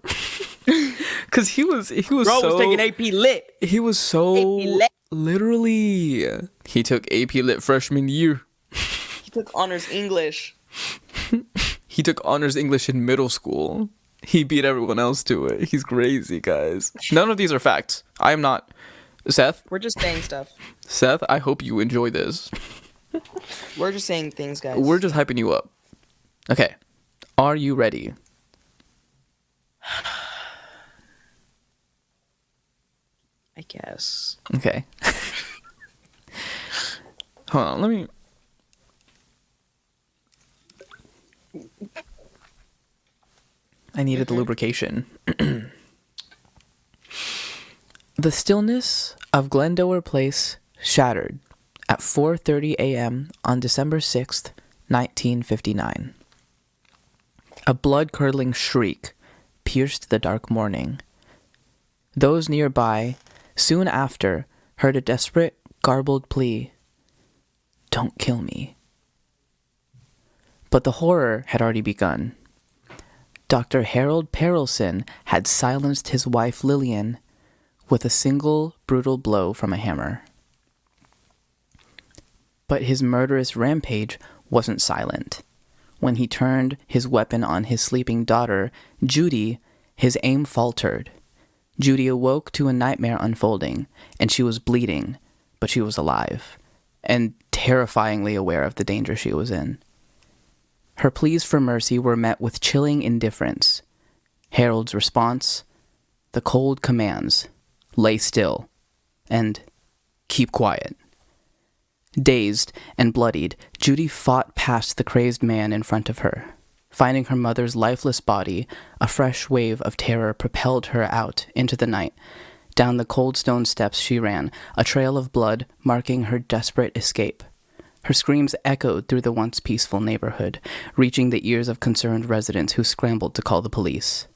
Cause he was Bro was taking AP Lit. He was so AP Lit. literally. He took AP Lit freshman year. He took honors English. He took honors English in middle school. He beat everyone else to it. He's crazy, guys. None of these are facts. I am not. Seth? We're just saying stuff. Seth, I hope you enjoy this. We're just saying things, guys. We're just hyping you up. Okay. Are you ready? I guess. Okay. Hold on, let me... I needed the lubrication. The stillness of Glendower Place shattered at 4:30 a.m. on December 6th, 1959. A blood-curdling shriek pierced the dark morning. Those nearby, soon after, heard a desperate, garbled plea. "Don't kill me." But the horror had already begun. Dr. Harold Perelson had silenced his wife Lillian with a single brutal blow from a hammer. But his murderous rampage wasn't silent. When he turned his weapon on his sleeping daughter, Judy, his aim faltered. Judy awoke to a nightmare unfolding, and she was bleeding, but she was alive, and terrifyingly aware of the danger she was in. Her pleas for mercy were met with chilling indifference. Harold's response, the cold commands, "Lay still," and "Keep quiet." Dazed and bloodied, Judy fought past the crazed man in front of her. Finding her mother's lifeless body, a fresh wave of terror propelled her out into the night. Down the cold stone steps she ran, a trail of blood marking her desperate escape. Her screams echoed through the once peaceful neighborhood, reaching the ears of concerned residents who scrambled to call the police.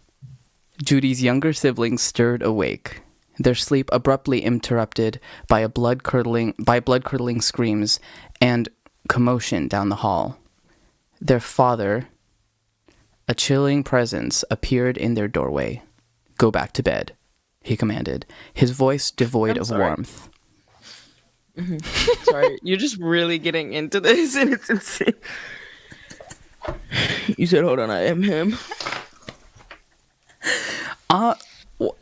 Judy's younger siblings stirred awake, their sleep abruptly interrupted by blood-curdling screams and commotion down the hall. Their father, a chilling presence, appeared in their doorway. "Go back to bed," he commanded, his voice devoid of warmth. Sorry, you're just really getting into this, and it's insane. You said, "Hold on, I am him."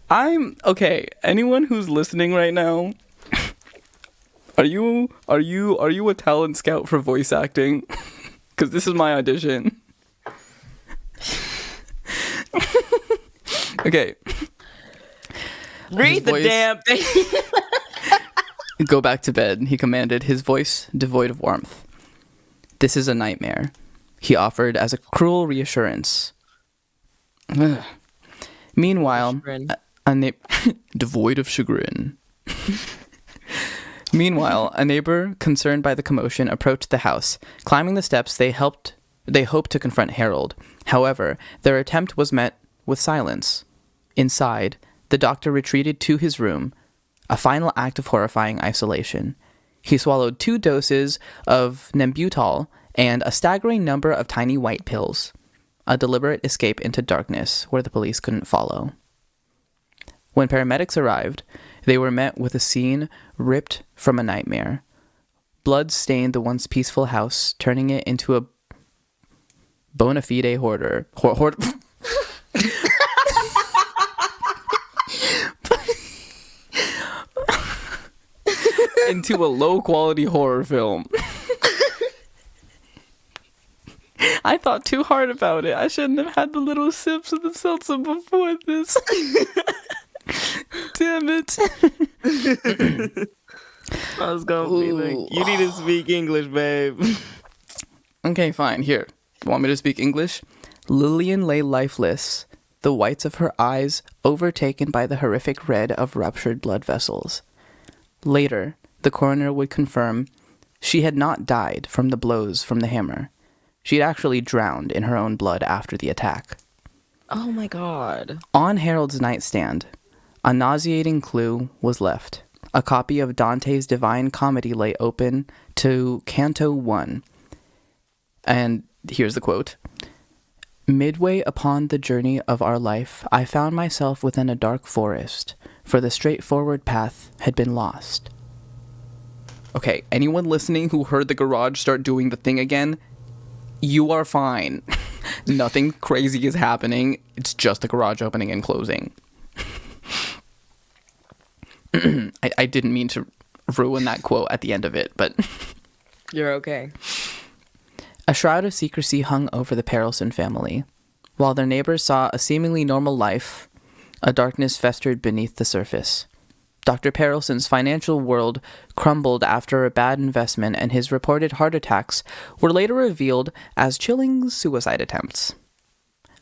I'm okay. Anyone who's listening right now, are you a talent scout for voice acting? Because this is my audition. Okay. Read the damn thing. "Go back to bed," he commanded, his voice devoid of warmth. "This is a nightmare," he offered as a cruel reassurance. Ugh. Meanwhile, devoid of chagrin. Meanwhile, a neighbor, concerned by the commotion, approached the house. Climbing the steps, they hoped to confront Harold. However, their attempt was met with silence. Inside, the doctor retreated to his room, a final act of horrifying isolation. He swallowed 2 doses of Nembutal and a staggering number of tiny white pills. A deliberate escape into darkness where the police couldn't follow. When paramedics arrived, they were met with a scene ripped from a nightmare. Blood stained the once peaceful house, turning it into a bona fide hoarder. Into a low-quality horror film. I thought too hard about it. I shouldn't have had the little sips of the seltzer before this. Damn it. I was gonna be like, you need to speak English, babe. Okay, fine. Here. Want me to speak English? Lillian lay lifeless, the whites of her eyes overtaken by the horrific red of ruptured blood vessels. Later, the coroner would confirm she had not died from the blows from the hammer. She had actually drowned in her own blood after the attack. Oh my god. On Harold's nightstand, a nauseating clue was left. A copy of Dante's Divine Comedy lay open to Canto 1. And here's the quote. Midway upon the journey of our life, I found myself within a dark forest, for the straightforward path had been lost. Okay, anyone listening who heard the garage start doing the thing again, you are fine. Nothing crazy is happening. It's just the garage opening and closing. I didn't mean to ruin that quote at the end of it, but... You're okay. A shroud of secrecy hung over the Perelson family. While their neighbors saw a seemingly normal life, a darkness festered beneath the surface. Dr. Perelson's financial world crumbled after a bad investment, and his reported heart attacks were later revealed as chilling suicide attempts.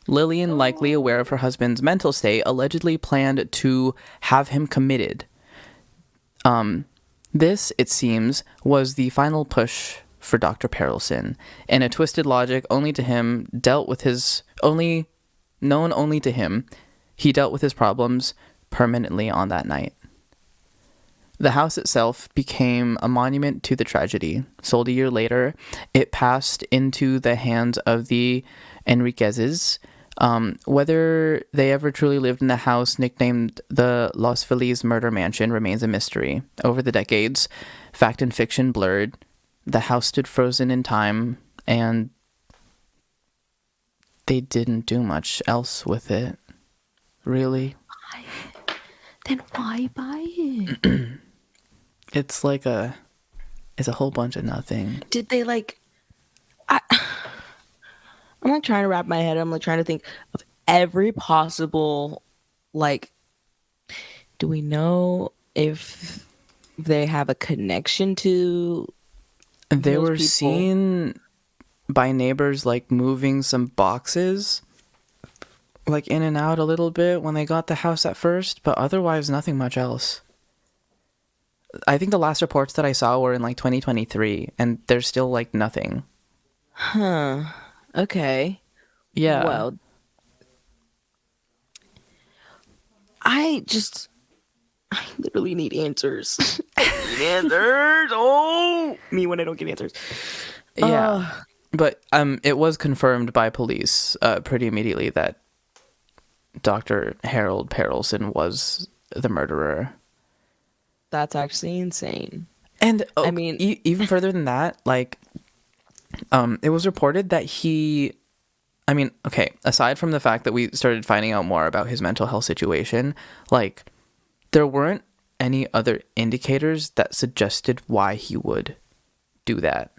Lillian, likely aware of her husband's mental state, allegedly planned to have him committed. This, it seems, was the final push for Dr. Perelson, and a twisted logic only to him dealt with his known only to him. He dealt with his problems permanently on that night. The house itself became a monument to the tragedy. Sold a year later, it passed into the hands of the Enriquezes. Whether they ever truly lived in the house nicknamed the Los Feliz Murder Mansion remains a mystery. Over the decades, fact and fiction blurred. The house stood frozen in time, and they didn't do much else with it. Really? Then why buy it? It's a whole bunch of nothing. Did they I'm like trying to wrap my head. I'm like trying to think of every possible, do we know if they have a connection to They those were people? seen by neighbors moving some boxes in and out a little bit when they got the house at first, but otherwise nothing much else. I think the last reports that I saw were in 2023, and there's still nothing. Huh. Okay. Yeah. Well, I literally need answers. I need answers. Oh, me when I don't get answers. Yeah. But it was confirmed by police pretty immediately that Dr. Harold Perelson was the murderer. That's actually insane. And I mean, even further than that, it was reported that aside from the fact that we started finding out more about his mental health situation, there weren't any other indicators that suggested why he would do that.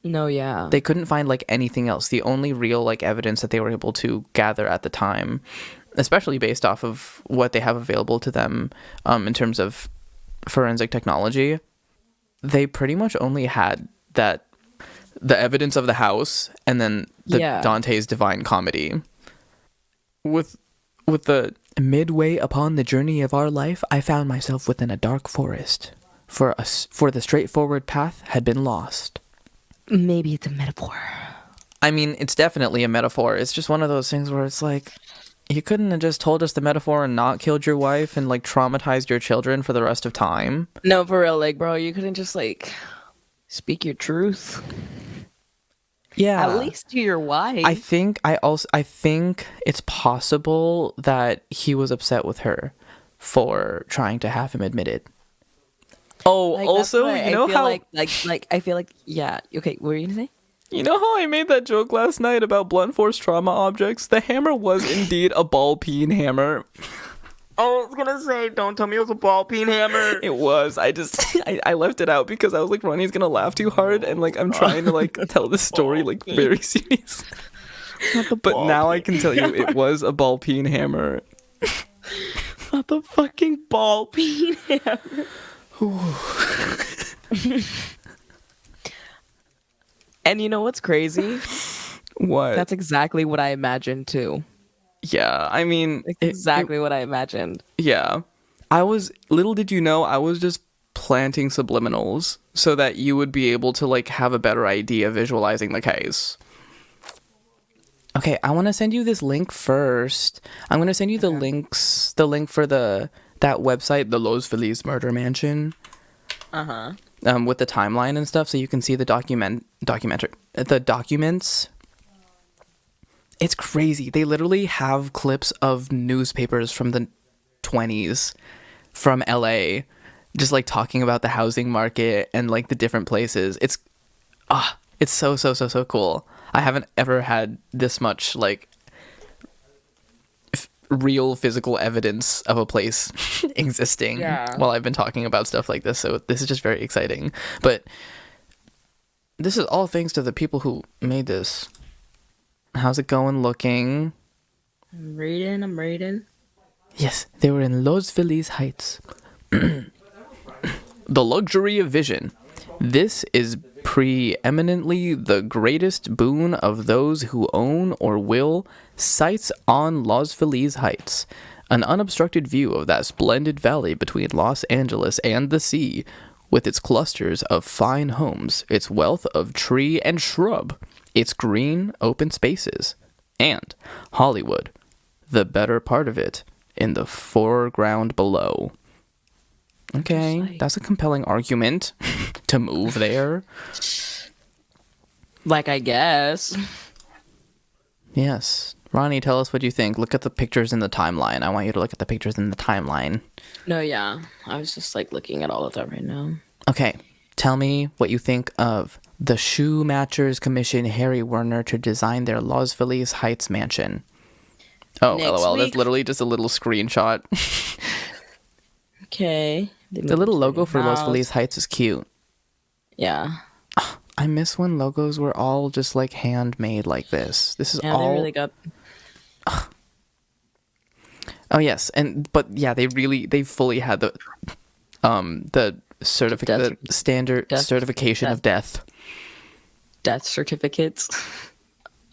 no, yeah. They couldn't find anything else. The only real evidence that they were able to gather at the time, especially based off of what they have available to them in terms of forensic technology, they pretty much only had the evidence of the house and then Dante's Divine Comedy. With the midway upon the journey of our life, I found myself within a dark forest, for the straightforward path had been lost. Maybe it's a metaphor. I mean, it's definitely a metaphor. It's just one of those things where it's you couldn't have just told us the metaphor and not killed your wife and traumatized your children for the rest of time. No, for real, bro, you couldn't just speak your truth. Yeah. At least to your wife. I think it's possible that he was upset with her for trying to have him admitted. Oh, also, you know how I feel yeah. Okay, what were you gonna say? You know how I made that joke last night about blunt force trauma objects? The hammer was indeed a Ball-Peen hammer. I was gonna say, don't tell me it was a Ball-Peen hammer. It was. I left it out because I was Ronnie's gonna laugh too hard, and I'm trying to tell this story very serious. But now I can tell you it was a Ball-Peen hammer. Not the fucking Ball-Peen hammer. And you know what's crazy? What? That's exactly what I imagined too. Yeah, I mean... exactly what I imagined. Yeah. Little did you know, I was just planting subliminals so that you would be able to, have a better idea visualizing the case. Okay, I want to send you this link first. I'm going to send you the link for that website, the Los Feliz Murder Mansion. Uh-huh. With the timeline and stuff, so you can see the documents. It's crazy. They literally have clips of newspapers from the 20s from LA just like talking about the housing market and like the different places. It's so cool. I haven't ever had this much like real physical evidence of a place existing while I've been talking about stuff like this. So this is just very exciting. But this is all thanks to the people who made this. How's it going looking? I'm reading. Yes, they were in Los Feliz Heights. The luxury of vision. This is preeminently the greatest boon of those who own or will sites on Los Feliz Heights. An unobstructed view of that splendid valley between Los Angeles and the sea, with its clusters of fine homes, its wealth of tree and shrub, its green, open spaces, and Hollywood, the better part of it, in the foreground below. Okay, that's a compelling argument to move there. Like, I guess. Yes. Ronni, tell us what you think. Look at the pictures in the timeline. I want you to look at the pictures in the timeline. No, yeah. I was just, like, looking at all of that right now. Okay. Tell me what you think of the Shoematchers commission Harry Werner to design their Los Feliz Heights mansion. Oh, Next LOL. week. That's literally just a little screenshot. Okay. The little logo for Los Feliz Heights is cute. Yeah. I miss when logos were all just like handmade like this. This is all. They really got. Oh yes, but they fully had the certificate, the standard certification of death. Death certificates.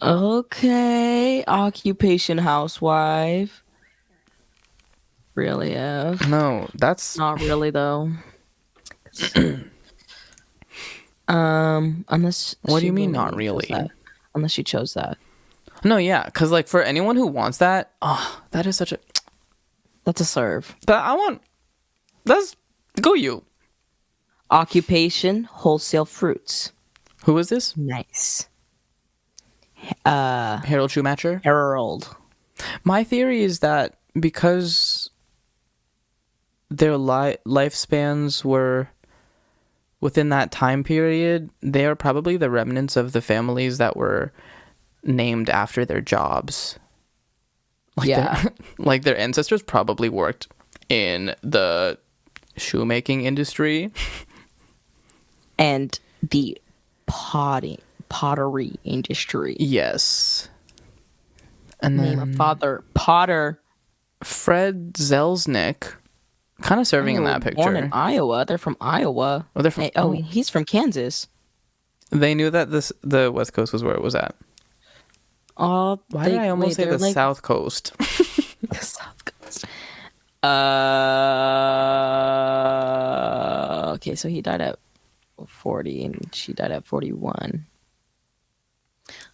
Okay, occupation housewife. Really, F? No, that's not really though. Unless. What do you mean, not really? Unless she chose that. No, yeah, because like for anyone who wants that, that is such a. That's a serve. But I want. That's go you. Occupation wholesale fruits. Who is this? Nice. Harold Shoematcher. Harold. My theory is that because their lifespans were within that time period, they are probably the remnants of the families that were named after their jobs. Like their ancestors probably worked in the shoemaking industry and the pottery industry. Yes. And name then a father Potter. Fred Zelznick, kind of serving in that picture. Born in Iowa. They're from Iowa. Oh, they're from. He's from Kansas. They knew that the West Coast was where it was at. Why did I almost say the South Coast? The South Coast. Okay, so he died at 40 and she died at 41.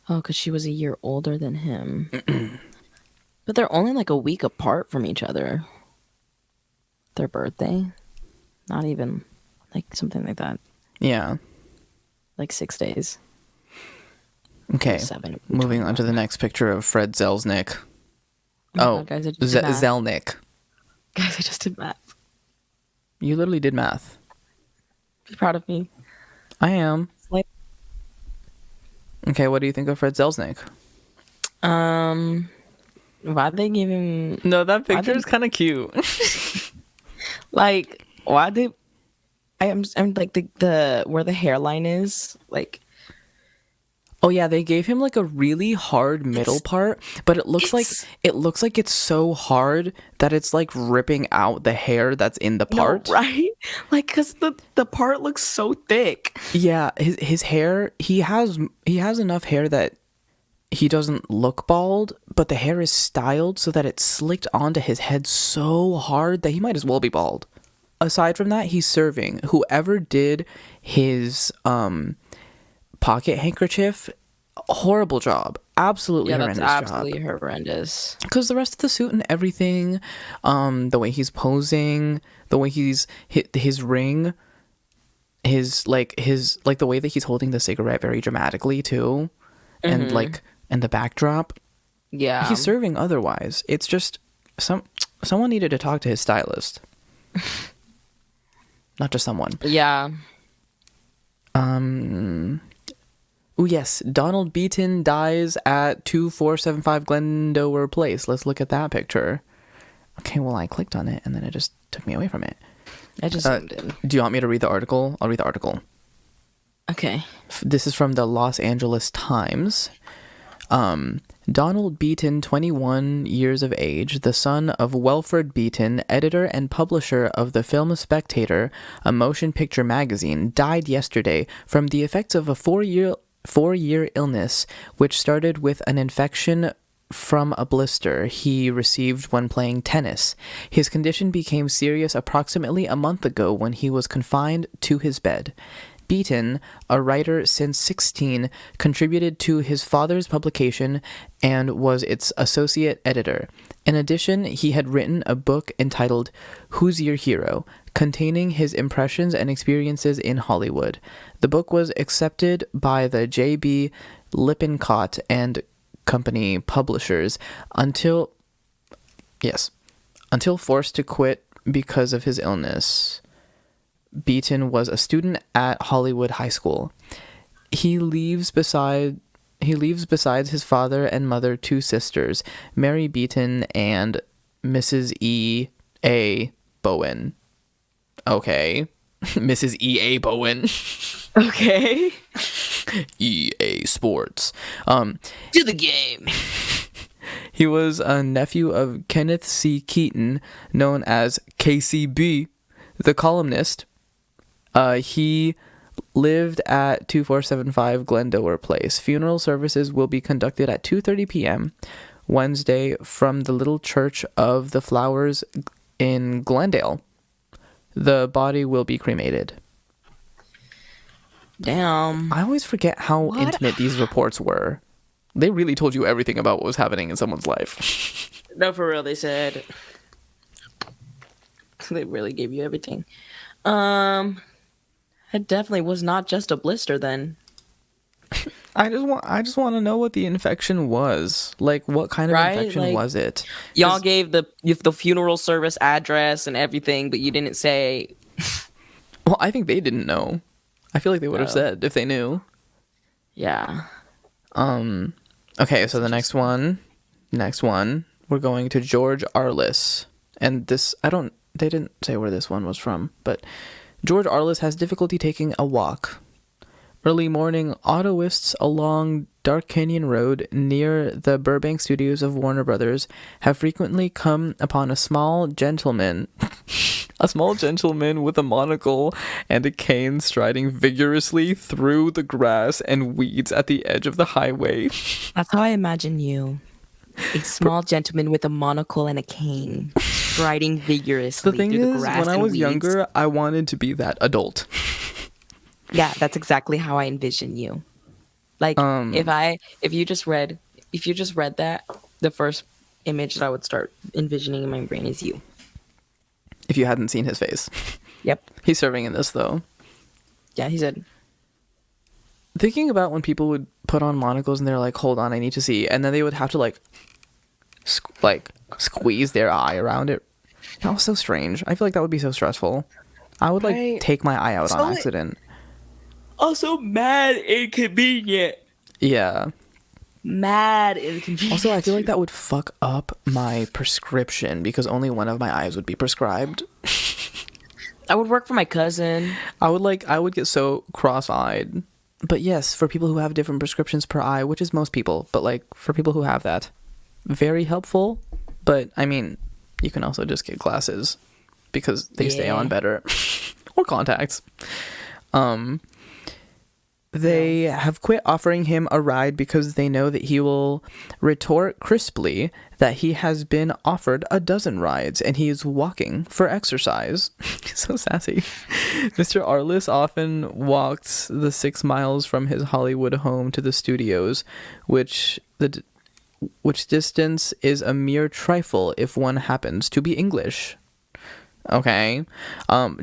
Oh, because she was a year older than him. But they're only like a week apart from each other. Their birthday. Not even like something like that. Yeah. Like 6 days. Okay. Moving on to the next picture of Fred Zelznick. God, guys, Zelnick. Guys, I just did math. You literally did math. Be proud of me. I am. Okay, what do you think of Fred Zelznick? Why'd they give him... No, that picture is kind of cute. Like, why they... I'm like the where the hairline is, like... Oh yeah, they gave him like a really hard middle part, but it looks like it's so hard that it's like ripping out the hair that's in the part. No, right? Like, cause the part looks so thick. Yeah, his hair, he has enough hair that he doesn't look bald, but the hair is styled so that it's slicked onto his head so hard that he might as well be bald. Aside from that, he's serving. Whoever did his pocket handkerchief, horrible job. Absolutely horrendous job. Absolutely horrendous. Because the rest of the suit and everything, the way he's posing, the way he's his ring, his the way that he's holding the cigarette very dramatically too, and the backdrop, Yeah. He's serving otherwise. It's just someone needed to talk to his stylist. Not just someone. Yeah. Oh, yes. Donald Beaton dies at 2475 Glendower Place. Let's look at that picture. Okay, well, I clicked on it, and then it just took me away from it. I just zoomed in. Do you want me to read the article? I'll read the article. Okay. This is from the Los Angeles Times. Donald Beaton, 21 years of age, the son of Welford Beaton, editor and publisher of the Film Spectator, a motion picture magazine, died yesterday from the effects of a four-year illness, which started with an infection from a blister he received when playing tennis. His condition became serious approximately a month ago when he was confined to his bed. Beaton, a writer since 16, contributed to his father's publication and was its associate editor. In addition, he had written a book entitled Who's Your Hero?, containing his impressions and experiences in Hollywood. The book was accepted by the J.B. Lippincott and Company publishers until forced to quit because of his illness. Beaton was a student at Hollywood High School. He leaves besides his father and mother 2 sisters, Mary Beaton and Mrs. E. A. Bowen. Okay. Mrs. E. A. Bowen. Okay. EA Sports. To the game. He was a nephew of Kenneth C. Keaton, known as KCB, the columnist. He lived at 2475 Glendower Place. Funeral services will be conducted at 2:30 p.m. Wednesday from the Little Church of the Flowers in Glendale. The body will be cremated. Damn. I always forget how intimate these reports were. They really told you everything about what was happening in someone's life. No, for real, they said. They really gave you everything. It definitely was not just a blister then. I just want to know what the infection was. Like, what kind of infection was it? Y'all gave the funeral service address and everything, but you didn't say. Well, I think they didn't know. I feel like they would have said if they knew. Yeah. Okay, so the next one, we're going to George Arliss. And this, they didn't say where this one was from, but George Arliss has difficulty taking a walk. Early morning, autoists along Dark Canyon Road near the Burbank studios of Warner Brothers have frequently come upon a small gentleman with a monocle and a cane striding vigorously through the grass and weeds at the edge of the highway. That's how I imagine you. A small gentleman with a monocle and a cane striding vigorously through the grass. When I was younger, I wanted to be that adult. Yeah, that's exactly how I envision you. Like, if you just read that, the first image that I would start envisioning in my brain is you. If you hadn't seen his face. Yep. He's serving in this, though. Yeah, he said. Thinking about when people would put on monocles and they're like, hold on, I need to see. And then they would have to, squeeze their eye around it. That was so strange. I feel like that would be so stressful. I would, take my eye out on accident. Also mad inconvenient. Yeah. Mad inconvenient. Also, I feel like that would fuck up my prescription because only one of my eyes would be prescribed. I would work for my cousin. I would get so cross-eyed. But yes, for people who have different prescriptions per eye, which is most people, but for people who have that, very helpful. But I mean, you can also just get glasses because they stay on better. Or contacts. They have quit offering him a ride because they know that he will retort crisply that he has been offered a dozen rides and he is walking for exercise. So sassy. Mr. Arliss often walks the 6 miles from his Hollywood home to the studios, which distance is a mere trifle if one happens to be English. Okay.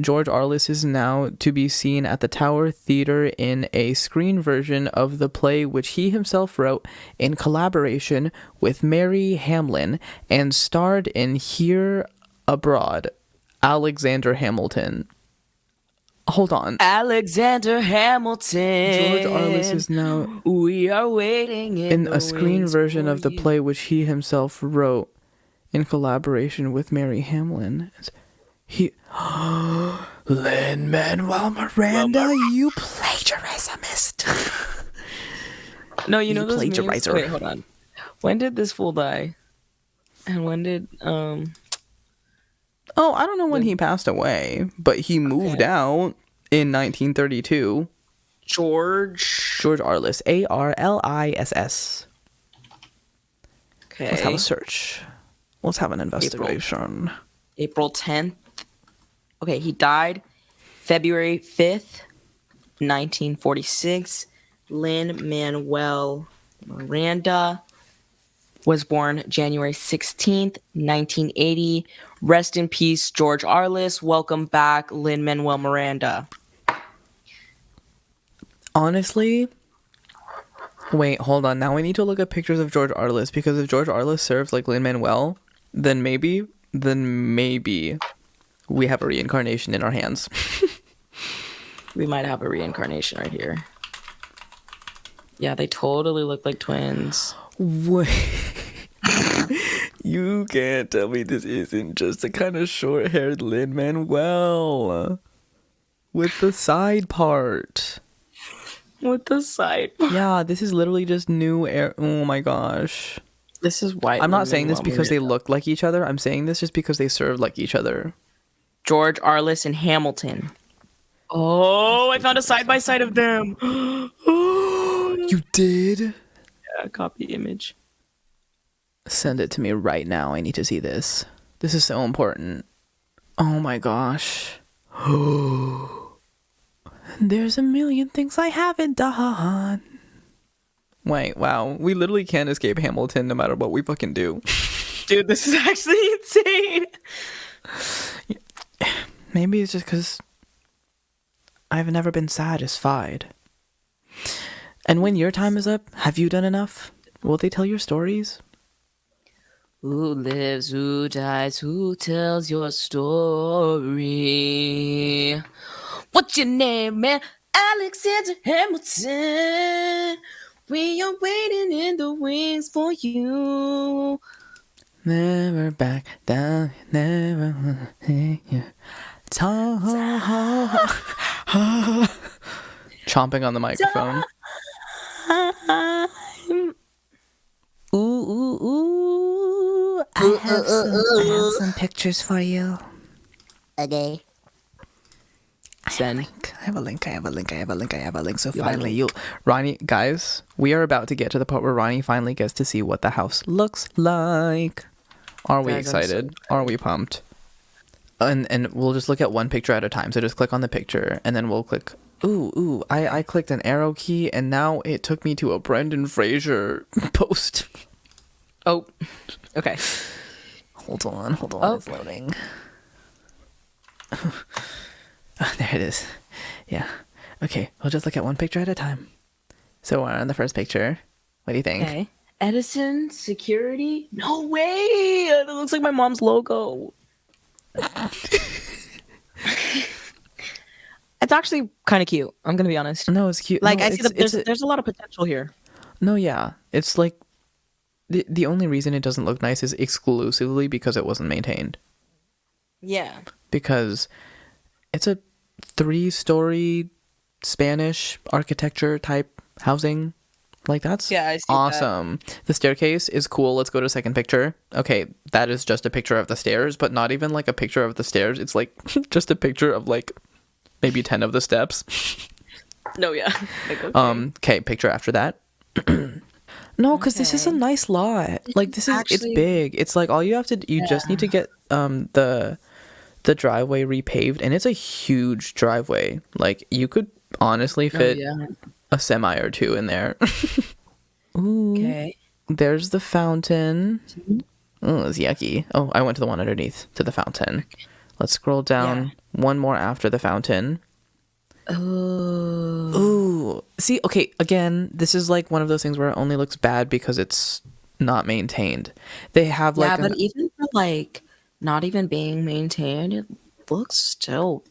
George Arliss is now to be seen at the Tower Theatre in a screen version of the play which he himself wrote in collaboration with Mary Hamlin and starred in Here Abroad, Alexander Hamilton. Hold on. Alexander Hamilton. George Arliss is now We are waiting in a screen version of the play which he himself wrote in collaboration with Mary Hamlin. He Lin-Manuel Miranda, you plagiarismist. No, you know those plagiarizer. Wait, hold on. When did this fool die? And when did Oh, I don't know when he passed away, but he moved out in 1932. George Arliss, Arliss. Okay. Let's have a search. Let's have an investigation. April 10th. Okay, he died February 5th, 1946. Lin-Manuel Miranda was born January 16th, 1980. Rest in peace, George Arliss. Welcome back, Lin-Manuel Miranda. Honestly, wait, hold on. Now we need to look at pictures of George Arliss, because if George Arliss serves like Lin-Manuel, then maybe we have a reincarnation in our hands. We might have a reincarnation right here. Yeah, they totally look like twins. Wait. You can't tell me this isn't just a kind of short-haired Lin-Manuel with the side part. With the side. Yeah, this is literally just new air. Oh my gosh. This is white. I'm not saying this because they look like each other. I'm saying this just because they serve like each other. George Arliss and Hamilton. Oh, I found a side-by-side of them. You did? Yeah, copy image. Send it to me right now. I need to see this. This is so important. Oh my gosh. There's a million things I haven't done. Wait, wow. We literally can't escape Hamilton no matter what we fucking do. Dude, this is actually insane. Maybe it's just because I've never been satisfied. And when your time is up, have you done enough? Will they tell your stories? Who lives, who dies, who tells your story? What's your name, man? Alexander Hamilton. We are waiting in the wings for you. Never back down, never chomping on the microphone. Ooh, ooh, ooh. I have some pictures for you. Okay. Send. I have a link. So finally, Ronnie, guys, we are about to get to the part where Ronnie finally gets to see what the house looks like. Are we excited? Are we pumped? And we'll just look at one picture at a time. So just click on the picture, and then we'll click. Ooh! I clicked an arrow key, and now it took me to a Brendan Fraser post. Oh, okay. Hold on. It's loading. There it is. Yeah. Okay, we'll just look at one picture at a time. So we're on the first picture. What do you think? Okay. Edison Security? No way! That looks like my mom's logo. It's actually kind of cute. I'm gonna be honest. No, it's cute. Like, no, I see there's a lot of potential here. No, yeah. It's like the only reason it doesn't look nice is exclusively because it wasn't maintained. Yeah. Because it's a 3-story Spanish architecture type housing. Like, that's awesome. The staircase is cool. Let's go to second picture. Okay, that is just a picture of the stairs, but not even like a picture of the stairs. It's like just a picture of like maybe 10 of the steps. No, yeah. Like, okay. Okay, picture after that. No, because this is a nice lot. Like, this is it's big. It's like all you have to you just need to get the driveway repaved, and it's a huge driveway. Like, you could honestly fit a semi or two in there. Ooh. Okay. There's the fountain. Oh, it's yucky. Oh, I went to the one underneath to the fountain. Let's scroll down one more after the fountain. Ooh. See, okay, again, this is like one of those things where it only looks bad because it's not maintained. They have like but even for like not even being maintained, it looks still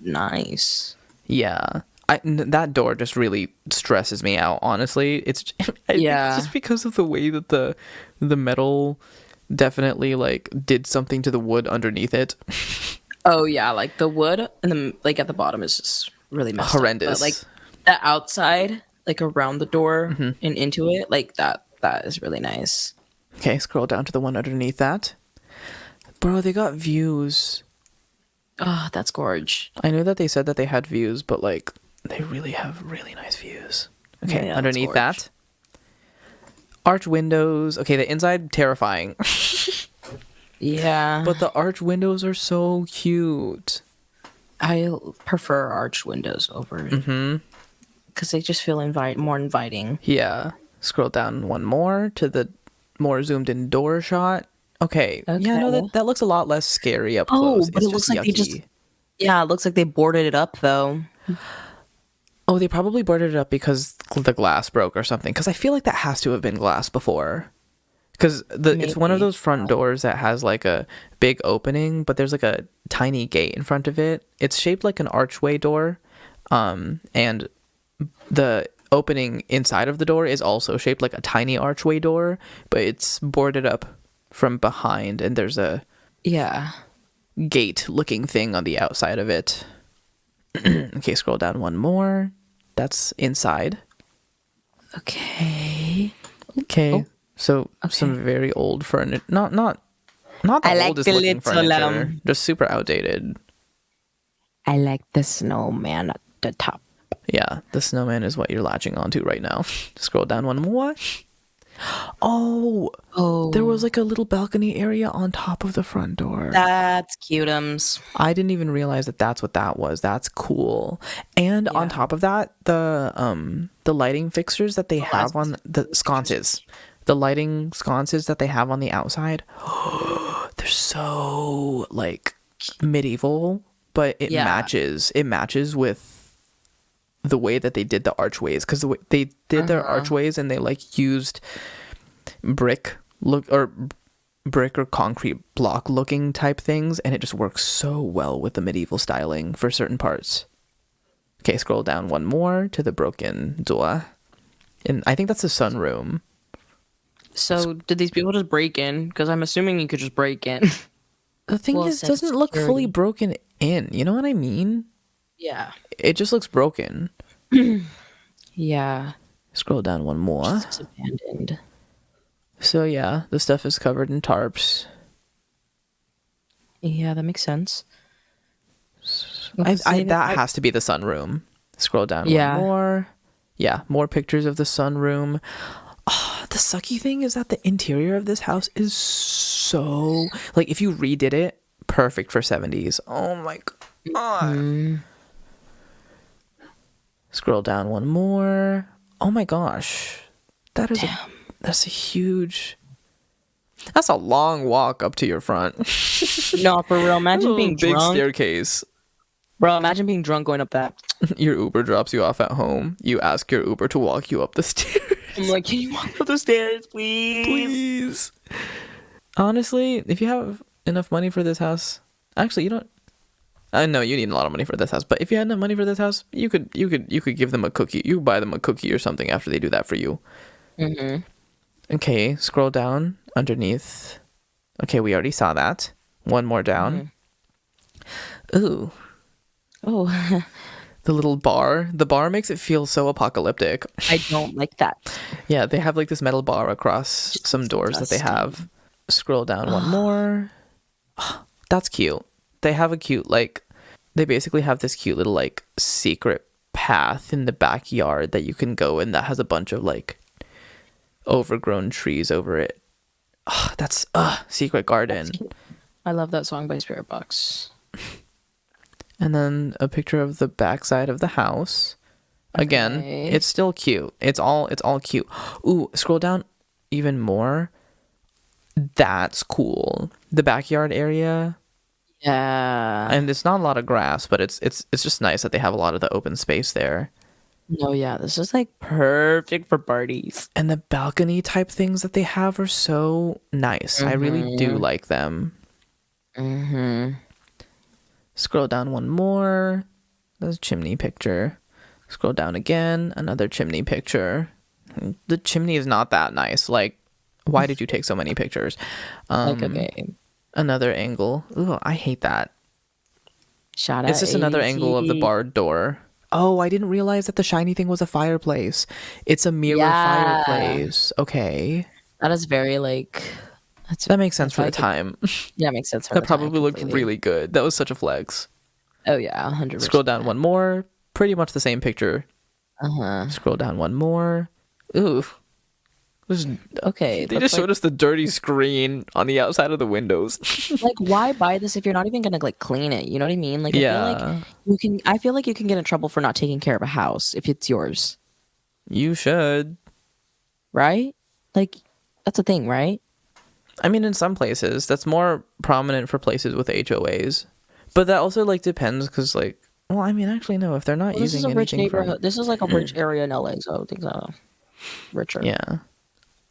nice. Yeah. That door just really stresses me out, honestly. It's I think it's just because of the way that the metal definitely like did something to the wood underneath it. Oh yeah, like the wood and the like at the bottom is just really messed horrendous. Up. But like the outside, like around the door and into it, like that is really nice. Okay, scroll down to the one underneath that. Bro, they got views. Oh, that's gorge. I knew that they said that they had views, but like they really have really nice views. Okay, underneath that. Arch windows. Okay, the inside terrifying. Yeah. But the arch windows are so cute. I prefer arch windows over because they just feel more inviting. Yeah. Scroll down one more to the more zoomed in door shot. Okay. Yeah, no, that looks a lot less scary up close. But it looks like they just... Yeah, it looks like they boarded it up, though. Oh, they probably boarded it up because the glass broke or something. Because I feel like that has to have been glass before. Because it's one of those front doors that has like a big opening, but there's like a tiny gate in front of it. It's shaped like an archway door. And the opening inside of the door is also shaped like a tiny archway door, but it's boarded up from behind, and there's a gate looking thing on the outside of it. Okay, scroll down one more. That's inside. Okay. So some very old furniture. Not the oldest looking furniture. Just super outdated. I like the snowman at the top. Yeah, the snowman is what you're latching onto right now. Scroll down one more. Oh, there was like a little balcony area on top of the front door. That's cuteums. I didn't even realize that that's what that was. That's cool. And on top of that, the lighting fixtures that they have on the sconces, the lighting sconces that they have on the outside, they're so like medieval, but it matches with the way that they did the archways, because the way they did their archways, and they like used brick or concrete block looking type things, and it just works so well with the medieval styling for certain parts. Okay, scroll down one more to the broken door, and I think that's the sunroom. So did these people just break in? Because I'm assuming you could just break in. The thing is, it doesn't look fully broken in, you know what I mean? Yeah. It just looks broken. Yeah. Scroll down one more. It's abandoned. So yeah, the stuff is covered in tarps. Yeah, that makes sense. That has to be the sunroom. Scroll down one more. Yeah, more pictures of the sunroom. Oh, the sucky thing is that the interior of this house is so... Like, if you redid it, perfect for 70s. Oh my god. Scroll down one more. Oh my gosh. That's a huge... That's a long walk up to your front. No, for real. Imagine being big drunk. Staircase. Bro, imagine being drunk going up that. Your Uber drops you off at home. You ask your Uber to walk you up the stairs. I'm like, can you walk up the stairs, please? Please. Honestly, if you have enough money for this house... Actually, you don't... I know you need a lot of money for this house, but if you had enough money for this house, you could give them a cookie. You could buy them a cookie or something after they do that for you. Okay, scroll down underneath. Okay, we already saw that. One more down. Ooh. Oh. The little bar. The bar makes it feel so apocalyptic. I don't like that. Yeah, they have like this metal bar across some doors that they have. Scroll down one more. Oh, that's cute. They have a cute, like, they basically have this cute little, like, secret path in the backyard that you can go in that has a bunch of, like, overgrown trees over it. Oh, that's, Secret Garden. I love that song by Spirit Box. And then a picture of the backside of the house. Again, it's still cute. It's all cute. Ooh, scroll down even more. That's cool. The backyard area. Yeah. And it's not a lot of grass, but it's just nice that they have a lot of the open space there. No, yeah, this is like perfect for parties. And the balcony type things that they have are so nice. I really do like them. Scroll down one more. There's a chimney picture. Scroll down again. Another chimney picture. The chimney is not that nice. Like, why did you take so many pictures? Okay. Another angle. Ooh, I hate that. Shout out. It's just another angle of the barred door. Oh, I didn't realize that the shiny thing was a fireplace. It's a mirror fireplace. Okay. That is very like. That makes sense for the time. Yeah, it makes sense for that the time. That probably looked really good. That was such a flex. Oh yeah, 100%. Scroll down one more. Pretty much the same picture. Scroll down one more. Ooh. Okay. They just showed us the dirty screen on the outside of the windows. Like, why buy this if you're not even gonna like clean it? You know what I mean? Like, I feel like you can get in trouble for not taking care of a house if it's yours. You should. Right? Like, that's a thing, right? I mean, in some places, that's more prominent for places with HOAs. But that also like depends because like, well, I mean, actually, no. If they're not using this is a rich anything neighborhood. This is like a rich area in LA, so I think so. Richer. Yeah.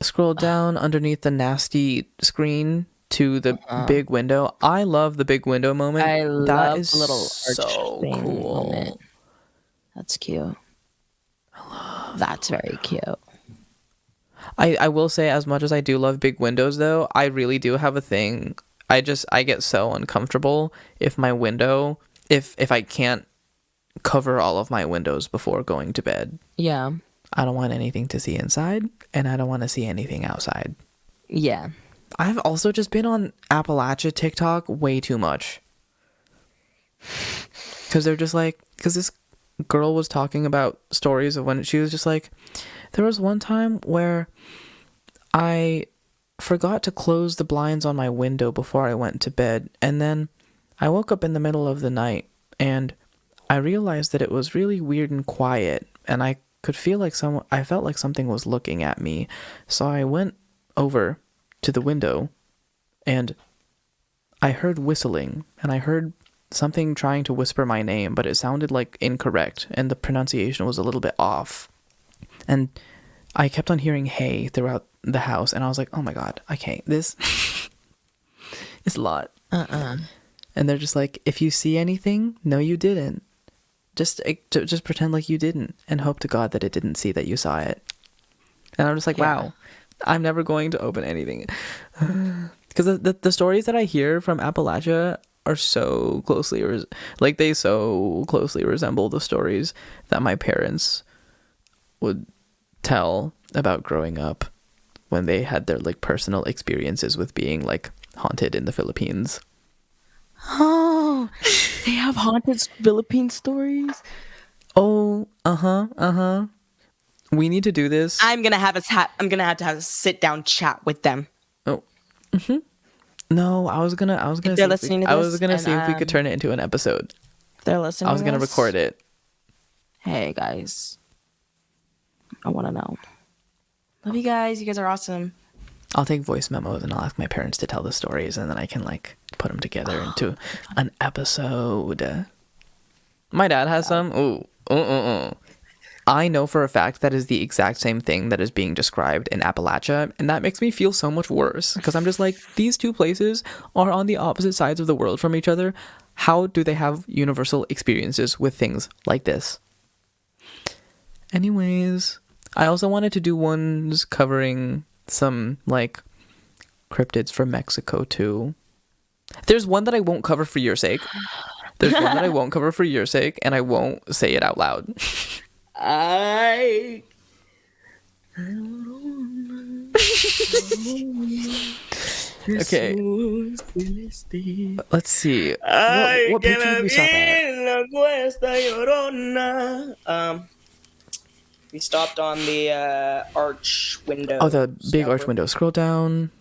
Scroll down underneath the nasty screen to the big window. I love the big window moment. I love the little so cool. Moment. That's cute. That's very cute. I will say, as much as I do love big windows, though, I really do have a thing. I get so uncomfortable if my window, if I can't cover all of my windows before going to bed. Yeah. I don't want anything to see inside, and I don't want to see anything outside. Yeah. I've also just been on Appalachia TikTok way too much. Because they're just like, because this girl was talking about stories of when she was just like, there was one time where I forgot to close the blinds on my window before I went to bed, and then I woke up in the middle of the night, and I realized that it was really weird and quiet, and I felt like something was looking at me. So I went over to the window and I heard whistling, and I heard something trying to whisper my name, but it sounded like incorrect and the pronunciation was a little bit off. And I kept on hearing hey throughout the house, and I was like, oh my god, I can't. This is a lot. And they're just like, if you see anything, no you didn't. Just pretend like you didn't and hope to God that it didn't see that you saw it. And I'm just like, wow, I'm never going to open anything. Because the stories that I hear from Appalachia are so closely, they so closely resemble the stories that my parents would tell about growing up when they had their like personal experiences with being like haunted in the Philippines. Oh, they have haunted Philippine stories. Oh, we need to do this. I'm gonna have to have a sit down chat with them. Oh, no, I was gonna see if we could turn it into an episode. They're listening. I was gonna record it. Hey guys, I want to know. Love you guys. You guys are awesome. I'll take voice memos and I'll ask my parents to tell the stories, and then I can like put them together into an episode. My dad has some. Ooh. I know for a fact that is the exact same thing that is being described in Appalachia, and that makes me feel so much worse because I'm just like, these two places are on the opposite sides of the world from each other. How do they have universal experiences with things like this? Anyways, I also wanted to do ones covering some like cryptids from Mexico too. There's one that I won't cover for your sake. And I won't say it out loud. Okay. Let's see. What picture did we stop at? We stopped on the arch window. Oh, the big arch window. Scroll down.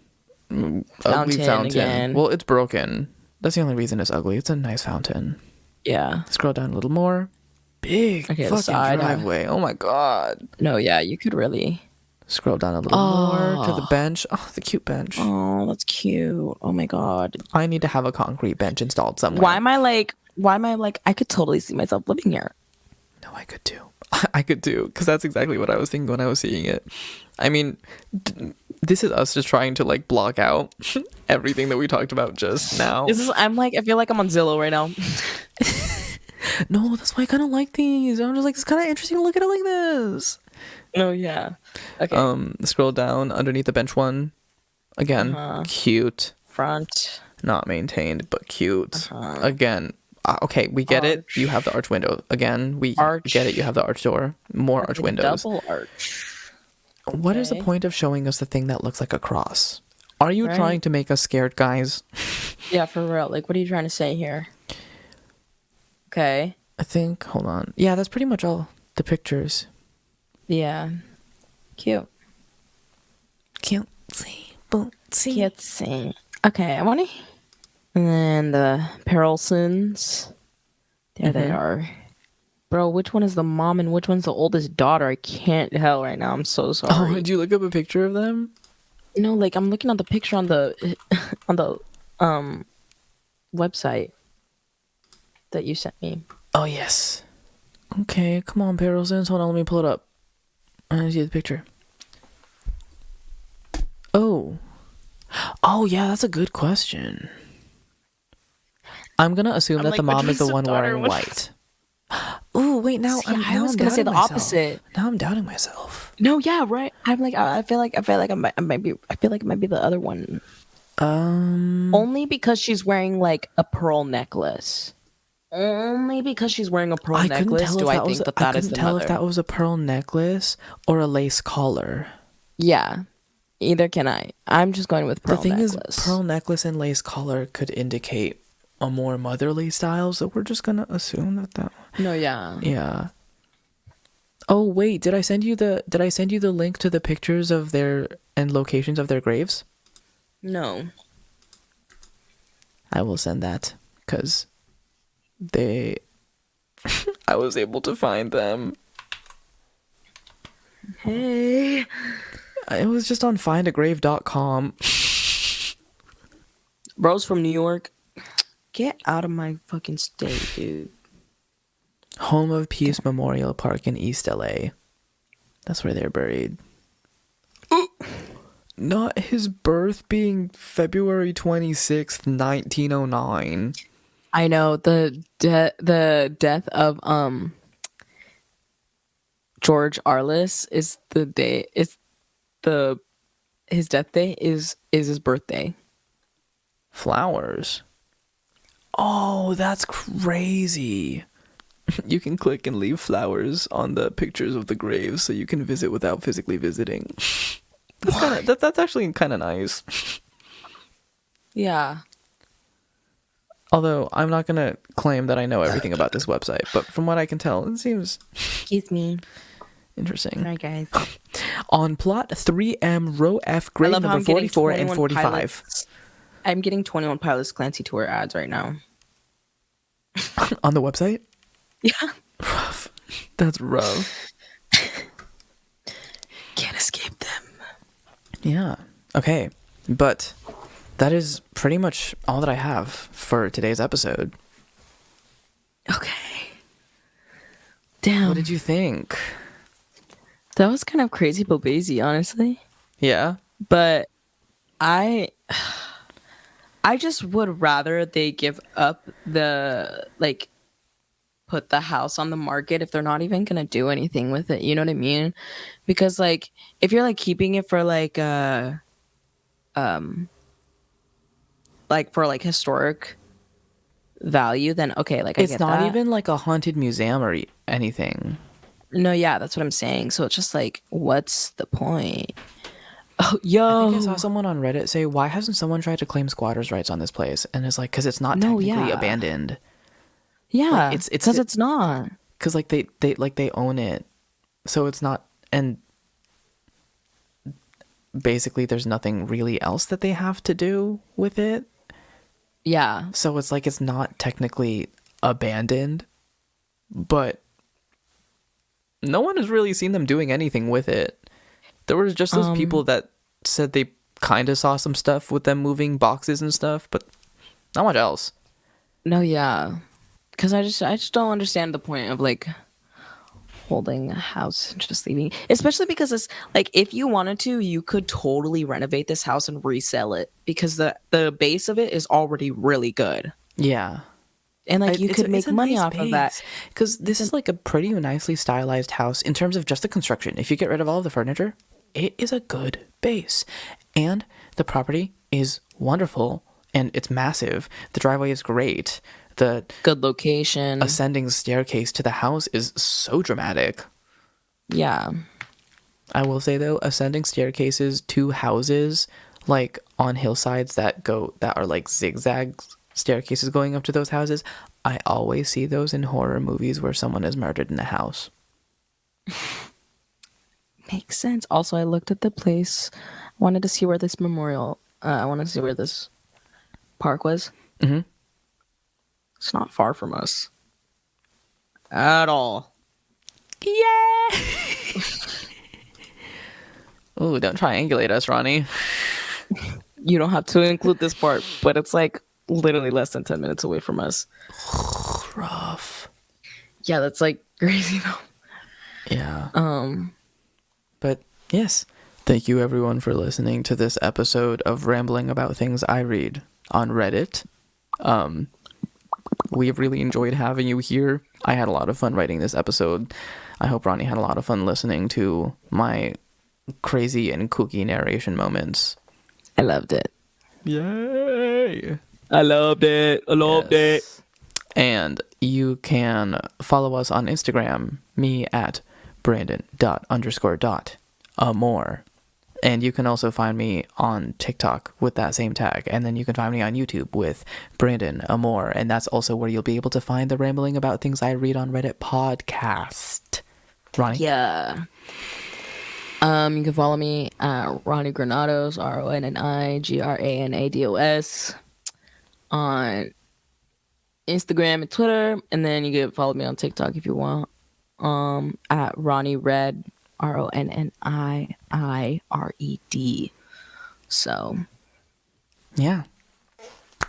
Ugly fountain. Again. Well, it's broken. That's the only reason it's ugly. It's a nice fountain. Yeah. Scroll down a little more. Big fucking driveway. Oh my god. No, yeah, you could really. Scroll down a little more to the bench. Oh, the cute bench. Oh, that's cute. Oh my god. I need to have a concrete bench installed somewhere. Why am I like I could totally see myself living here. No, I could too. I could too, because that's exactly what I was thinking when I was seeing it. I mean, this is us just trying to like block out everything that we talked about just now. I feel like I'm on Zillow right now. No, that's why I kind of like these. I'm just like, it's kind of interesting to look at it like this. Oh yeah. Okay. Scroll down underneath the bench one. Again, cute. Front. Not maintained, but cute. Again, okay, we get it. You have the arch window. Again, we get it. You have the arch door. More arch windows. Double arch. What is the point of showing us the thing that looks like a cross? Are you trying to make us scared, guys? Yeah, for real. Like, what are you trying to say here? Okay. I think, hold on. Yeah, that's pretty much all the pictures. Yeah. Cute. Cutesy. Bootsy. Cutesy. Okay, I want to... And then the Perelsons. There they are. Bro, which one is the mom and which one's the oldest daughter? I can't tell right now. I'm so sorry. Oh, did you look up a picture of them? No, like I'm looking at the picture on the website that you sent me. Oh yes. Okay, come on, Perelsons. Hold on, let me pull it up. I want to see the picture. Oh yeah, that's a good question. I'm gonna assume that the mom is the one wearing white. Oh wait, now See, I was gonna say the opposite. Now I'm doubting myself. No, yeah, right. I'm like, I feel like it might be the other one. Only because she's wearing like a pearl necklace. Only because she's wearing a pearl necklace do I think that is the mother. I couldn't tell if that was a pearl necklace or a lace collar. Yeah, either can I. I'm just going with pearl necklace. The thing is, pearl necklace and lace collar could indicate a more motherly style, so we're just gonna assume that. No, yeah. Yeah. Oh wait, did I send you the link to the pictures of their and locations of their graves? No. I will send that because I was able to find them. Hey. It was just on findagrave.com. Bro's from New York. Get out of my fucking state, dude. Home of Peace Memorial Park in East LA. That's where they're buried. Not his birth being February 26th, 1909. I know the death of George Arliss is the day his death day is his birthday. Flowers. Oh, that's crazy. You can click and leave flowers on the pictures of the graves so you can visit without physically visiting. That's actually kind of nice. Yeah. Although I'm not going to claim that I know everything about this website, but from what I can tell, it seems Excuse me. Interesting. Sorry, guys. On plot 3M, row F, grave number 44 and 45. Pilots. I'm getting 21 Pilots Clancy Tour ads right now. On the website? Yeah. Rough. That's rough. Can't escape them. Yeah. Okay. But that is pretty much all that I have for today's episode. Okay. Damn. What did you think? That was kind of crazy but busy, honestly. Yeah. But I just would rather they give up the, like, put the house on the market if they're not even gonna do anything with it. You know what I mean? Because, like, if you're, like, keeping it for, like, for, like, historic value, then, okay, like, I get that. It's not even, like, a haunted museum or anything. No, yeah, that's what I'm saying. So it's just, like, what's the point? Oh, yo. I think I saw someone on Reddit say, why hasn't someone tried to claim squatters' rights on this place? And it's like, because it's not technically abandoned. Yeah, like, it's because it's not. Because like they own it, so it's not. And basically, there's nothing really else that they have to do with it. Yeah. So it's like it's not technically abandoned, but no one has really seen them doing anything with it. There were just those people that said they kind of saw some stuff with them moving boxes and stuff, but not much else. No, yeah. Because I just don't understand the point of like holding a house and just leaving. Especially because it's like if you wanted to, you could totally renovate this house and resell it because the base of it is already really good. Yeah. And like you could make money nice off of that. Because this is like a pretty nicely stylized house in terms of just the construction. If you get rid of all of the furniture, it is a good base. And the property is wonderful and it's massive. The driveway is great. The good location. Ascending staircase to the house is so dramatic. Yeah. I will say though, ascending staircases to houses like on hillsides that are like zigzag staircases going up to those houses, I always see those in horror movies where someone is murdered in a house. Makes sense. Also, I looked at the place. I wanted to see where this I wanted to see where this park was. Mm-hmm. It's not far from us. At all. Yeah! Ooh, don't triangulate us, Ronni. You don't have to include this part, but it's like literally less than 10 minutes away from us. Rough. Yeah, that's like crazy though. Yeah. But yes, thank you everyone for listening to this episode of Rambling About Things I Read on Reddit. We really enjoyed having you here. I had a lot of fun writing this episode. I hope Ronni had a lot of fun listening to my crazy and kooky narration moments. I loved it. Yay! I loved it. It. And you can follow us on Instagram, me at Brandon._.amore. And you can also find me on TikTok with that same tag. And then you can find me on YouTube with Brandon Amore. And that's also where you'll be able to find the Rambling About Things I Read on Reddit podcast. Ronni? Yeah. You can follow me at Ronni Granados, RONNIGRANADOS, on Instagram and Twitter, and then you can follow me on TikTok if you want. At Ronni Red, RONNIIRED. So, yeah.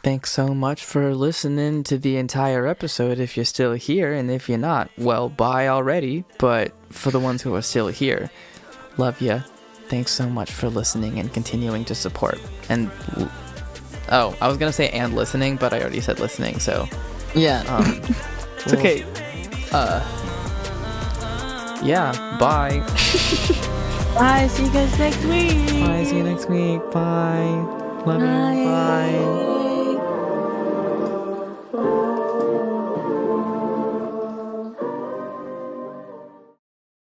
Thanks so much for listening to the entire episode if you're still here, and if you're not, well, bye already. But for the ones who are still here, love ya. Thanks so much for listening and continuing to support. And I was gonna say and listening, but I already said listening, so yeah. It's okay. Yeah, bye. Bye, see you guys next week. Bye, see you next week. Bye. Love you. Bye.